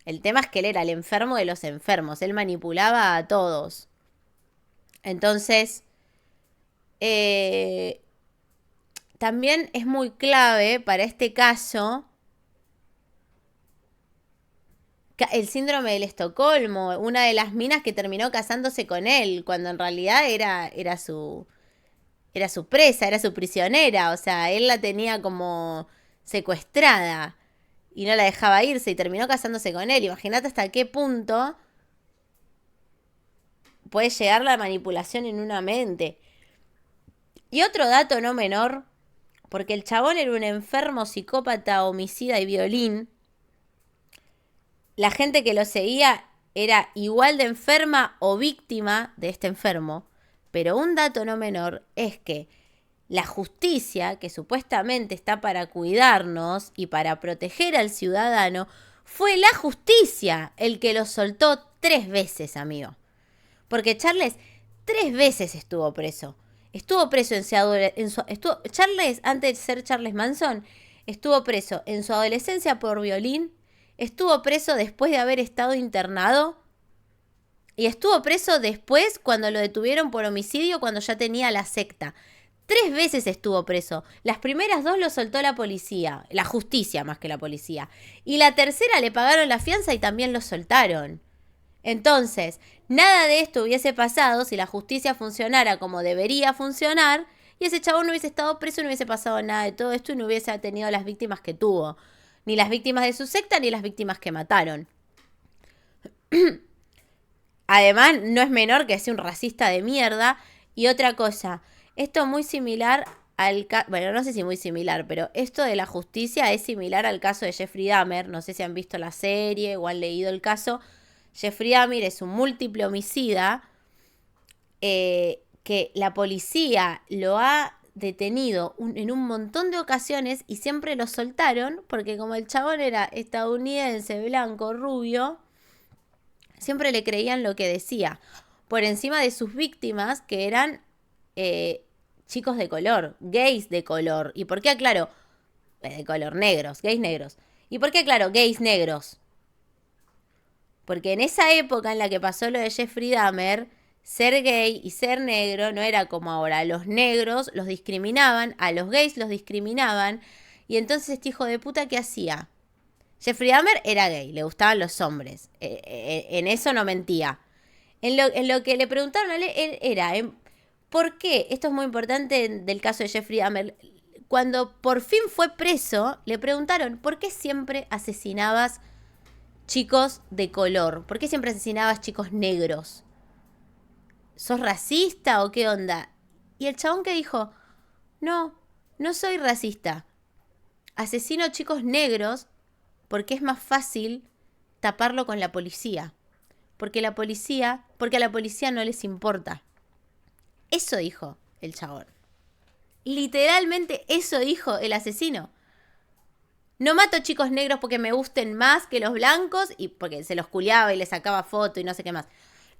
El tema es que él era el enfermo de los enfermos, él manipulaba a todos. Entonces, también es muy clave para este caso el síndrome del Estocolmo, una de las minas que terminó casándose con él, cuando en realidad era su presa, era su prisionera. O sea, él la tenía como secuestrada y no la dejaba irse y terminó casándose con él. Imagínate hasta qué punto puede llegar la manipulación en una mente. Y otro dato no menor, porque el chabón era un enfermo, psicópata, homicida y violín. La gente que lo seguía era igual de enferma o víctima de este enfermo. Pero un dato no menor es que la justicia, que supuestamente está para cuidarnos y para proteger al ciudadano, fue la justicia el que lo soltó 3 veces, amigo. Porque Charles 3 veces estuvo preso. Estuvo preso Charles, antes de ser Charles Manson, estuvo preso en su adolescencia por violín. Estuvo preso después de haber estado internado. Y estuvo preso después cuando lo detuvieron por homicidio, cuando ya tenía la secta. 3 veces estuvo preso. Las primeras 2 lo soltó la policía. La justicia más que la policía. Y la tercera le pagaron la fianza y también lo soltaron. Entonces, nada de esto hubiese pasado si la justicia funcionara como debería funcionar. Y ese chabón no hubiese estado preso, no hubiese pasado nada de todo esto y no hubiese tenido las víctimas que tuvo. Ni las víctimas de su secta, ni las víctimas que mataron. Además, no es menor que sea un racista de mierda. Y otra cosa, esto muy similar al caso, bueno, no sé si muy similar, pero esto de la justicia es similar al caso de Jeffrey Dahmer. No sé si han visto la serie o han leído el caso. Jeffrey Dahmer es un múltiple homicida que la policía lo ha detenido en un montón de ocasiones y siempre lo soltaron porque como el chabón era estadounidense, blanco, rubio, siempre le creían lo que decía, por encima de sus víctimas que eran chicos de color, gays de color. ¿Y por qué aclaro? De color, negros, gays negros. ¿Y por qué aclaro? Gays negros. Porque en esa época en la que pasó lo de Jeffrey Dahmer, ser gay y ser negro no era como ahora. Los negros los discriminaban, a los gays los discriminaban. Y entonces este hijo de puta, ¿qué hacía? Jeffrey Dahmer era gay, le gustaban los hombres. En eso no mentía. En lo que le preguntaron a él era, ¿por qué? Esto es muy importante del caso de Jeffrey Dahmer. Cuando por fin fue preso, le preguntaron, ¿por qué siempre asesinabas chicos de color? ¿Por qué siempre asesinabas chicos negros? ¿Sos racista o qué onda? Y el chabón que dijo, no soy racista. Asesino chicos negros porque es más fácil taparlo con la policía. Porque a la policía no les importa. Eso dijo el chabón. Literalmente eso dijo el asesino. No mato chicos negros porque me gusten más que los blancos y porque se los culiaba y les sacaba foto y no sé qué más.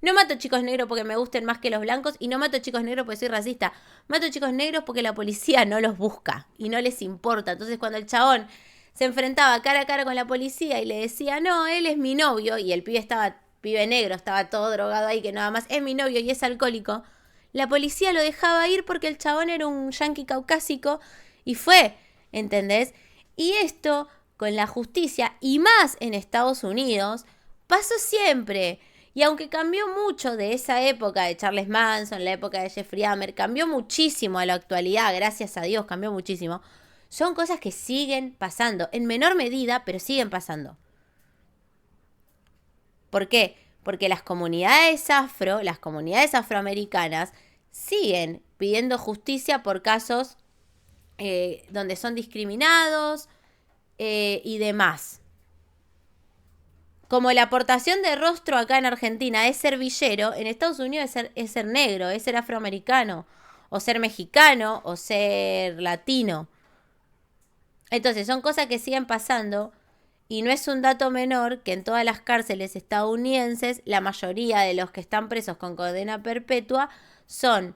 No mato chicos negros porque me gusten más que los blancos y no mato chicos negros porque soy racista. Mato chicos negros porque la policía no los busca y no les importa. Entonces cuando el chabón se enfrentaba cara a cara con la policía y le decía, no, él es mi novio, y el pibe negro, estaba todo drogado ahí, que nada más es mi novio y es alcohólico, la policía lo dejaba ir porque el chabón era un yanqui caucásico y fue, ¿entendés? Y esto con la justicia, y más en Estados Unidos, pasó siempre. Y aunque cambió mucho de esa época de Charles Manson, la época de Jeffrey Dahmer, cambió muchísimo a la actualidad, gracias a Dios cambió muchísimo, son cosas que siguen pasando, en menor medida, pero siguen pasando. ¿Por qué? Porque las comunidades afroamericanas, siguen pidiendo justicia por casos donde son discriminados y demás. Como la aportación de rostro acá en Argentina es ser villero, en Estados Unidos es ser negro, es ser afroamericano, o ser mexicano, o ser latino. Entonces son cosas que siguen pasando y no es un dato menor que en todas las cárceles estadounidenses la mayoría de los que están presos con condena perpetua son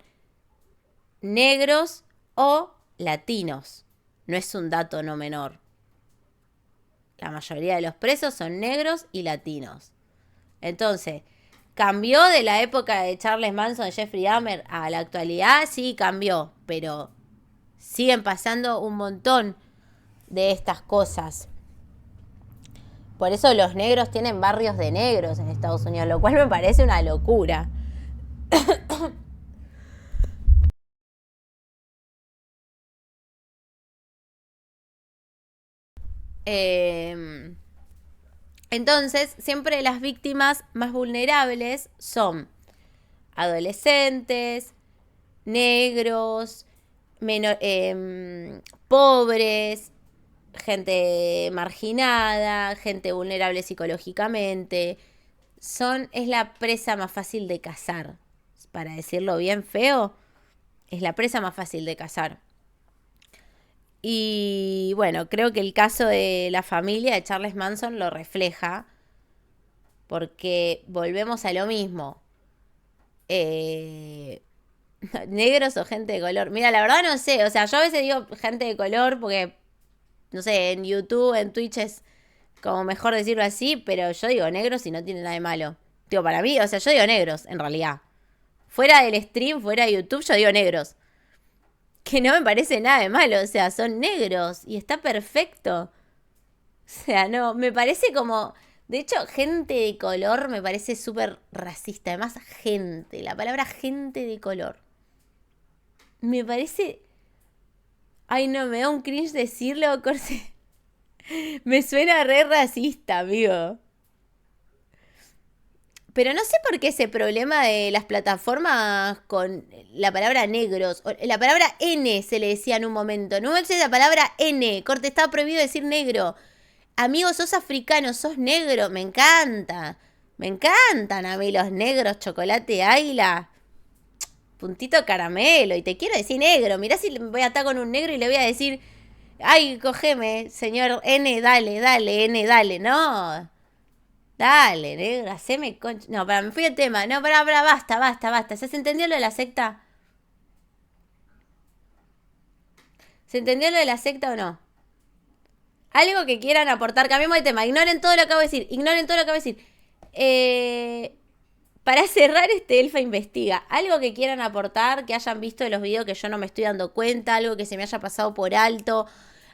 negros o latinos. No es un dato no menor. La mayoría de los presos son negros y latinos. Entonces, ¿cambió de la época de Charles Manson, Jeffrey Dahmer a la actualidad? Sí, cambió, pero siguen pasando un montón de estas cosas. Por eso los negros tienen barrios de negros en Estados Unidos, lo cual me parece una locura. Entonces, siempre las víctimas más vulnerables son adolescentes, negros, pobres, gente marginada, gente vulnerable psicológicamente. Es la presa más fácil de cazar. Para decirlo bien feo, es la presa más fácil de cazar. Y bueno, creo que el caso de la familia de Charles Manson lo refleja, porque volvemos a lo mismo. Negros o gente de color. Mira, la verdad no sé, o sea, yo a veces digo gente de color porque, no sé, en YouTube, en Twitch es como mejor decirlo así, pero yo digo negros y no tiene nada de malo. Digo, para mí, o sea, yo digo negros, en realidad. Fuera del stream, fuera de YouTube, yo digo negros. Que no me parece nada de malo, o sea, son negros y está perfecto. O sea, no, me parece como... De hecho, gente de color me parece súper racista. Además, la palabra gente de color. Me parece... Ay, no, me da un cringe decirlo, Corse. Me suena re racista, amigo. Pero no sé por qué ese problema de las plataformas con la palabra negros. La palabra N se le decía en un momento. No me sé la palabra N. Corte, estaba prohibido decir negro. Amigo, sos africano, sos negro. Me encanta. Me encantan a mí los negros, chocolate águila. Puntito caramelo. Y te quiero decir negro. Mirá si voy a estar con un negro y le voy a decir... Ay, cógeme, señor N, dale, N, dale. No... Dale, negro, haceme concha. No, me fui al tema. No, basta. ¿Se entendió lo de la secta? ¿Se entendió lo de la secta o no? Algo que quieran aportar. Cambiemos de tema. Ignoren todo lo que acabo de decir. Para cerrar Elfa Investiga. Algo que quieran aportar, que hayan visto de los videos que yo no me estoy dando cuenta. Algo que se me haya pasado por alto.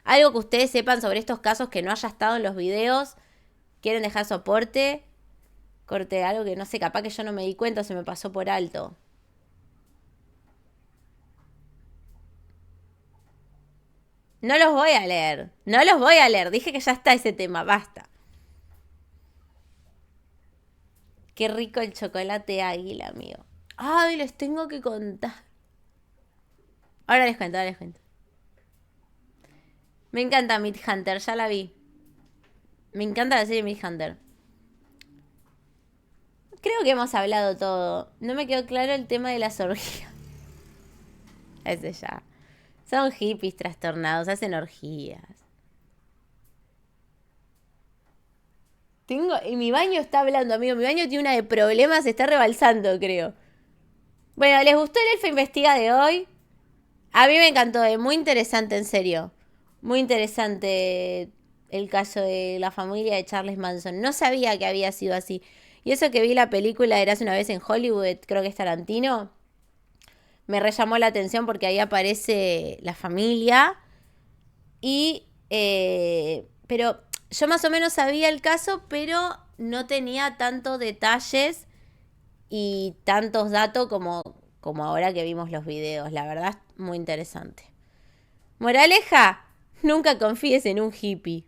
Algo que ustedes sepan sobre estos casos que no haya estado en los videos. ¿Quieren dejar soporte? Corte, algo que no sé, capaz que yo no me di cuenta o se me pasó por alto. No los voy a leer. Dije que ya está ese tema, basta. Qué rico el chocolate águila, amigo. Ay, les tengo que contar. Ahora les cuento. Me encanta Mindhunter, ya la vi. Me encanta la serie Mindhunter. Creo que hemos hablado todo. No me quedó claro el tema de las orgías. Ese ya. Son hippies trastornados, hacen orgías. Y mi baño está hablando, amigo. Mi baño tiene una de problemas, se está rebalsando, creo. Bueno, ¿les gustó el Elfa Investiga de hoy? A mí me encantó, muy interesante, en serio. Muy interesante el caso de la familia de Charles Manson. No sabía que había sido así. Y eso que vi la película Érase una vez en Hollywood, creo que es Tarantino, me re llamó la atención porque ahí aparece la familia. Pero yo más o menos sabía el caso, pero no tenía tantos detalles y tantos datos como ahora que vimos los videos. La verdad, muy interesante. Moraleja, nunca confíes en un hippie.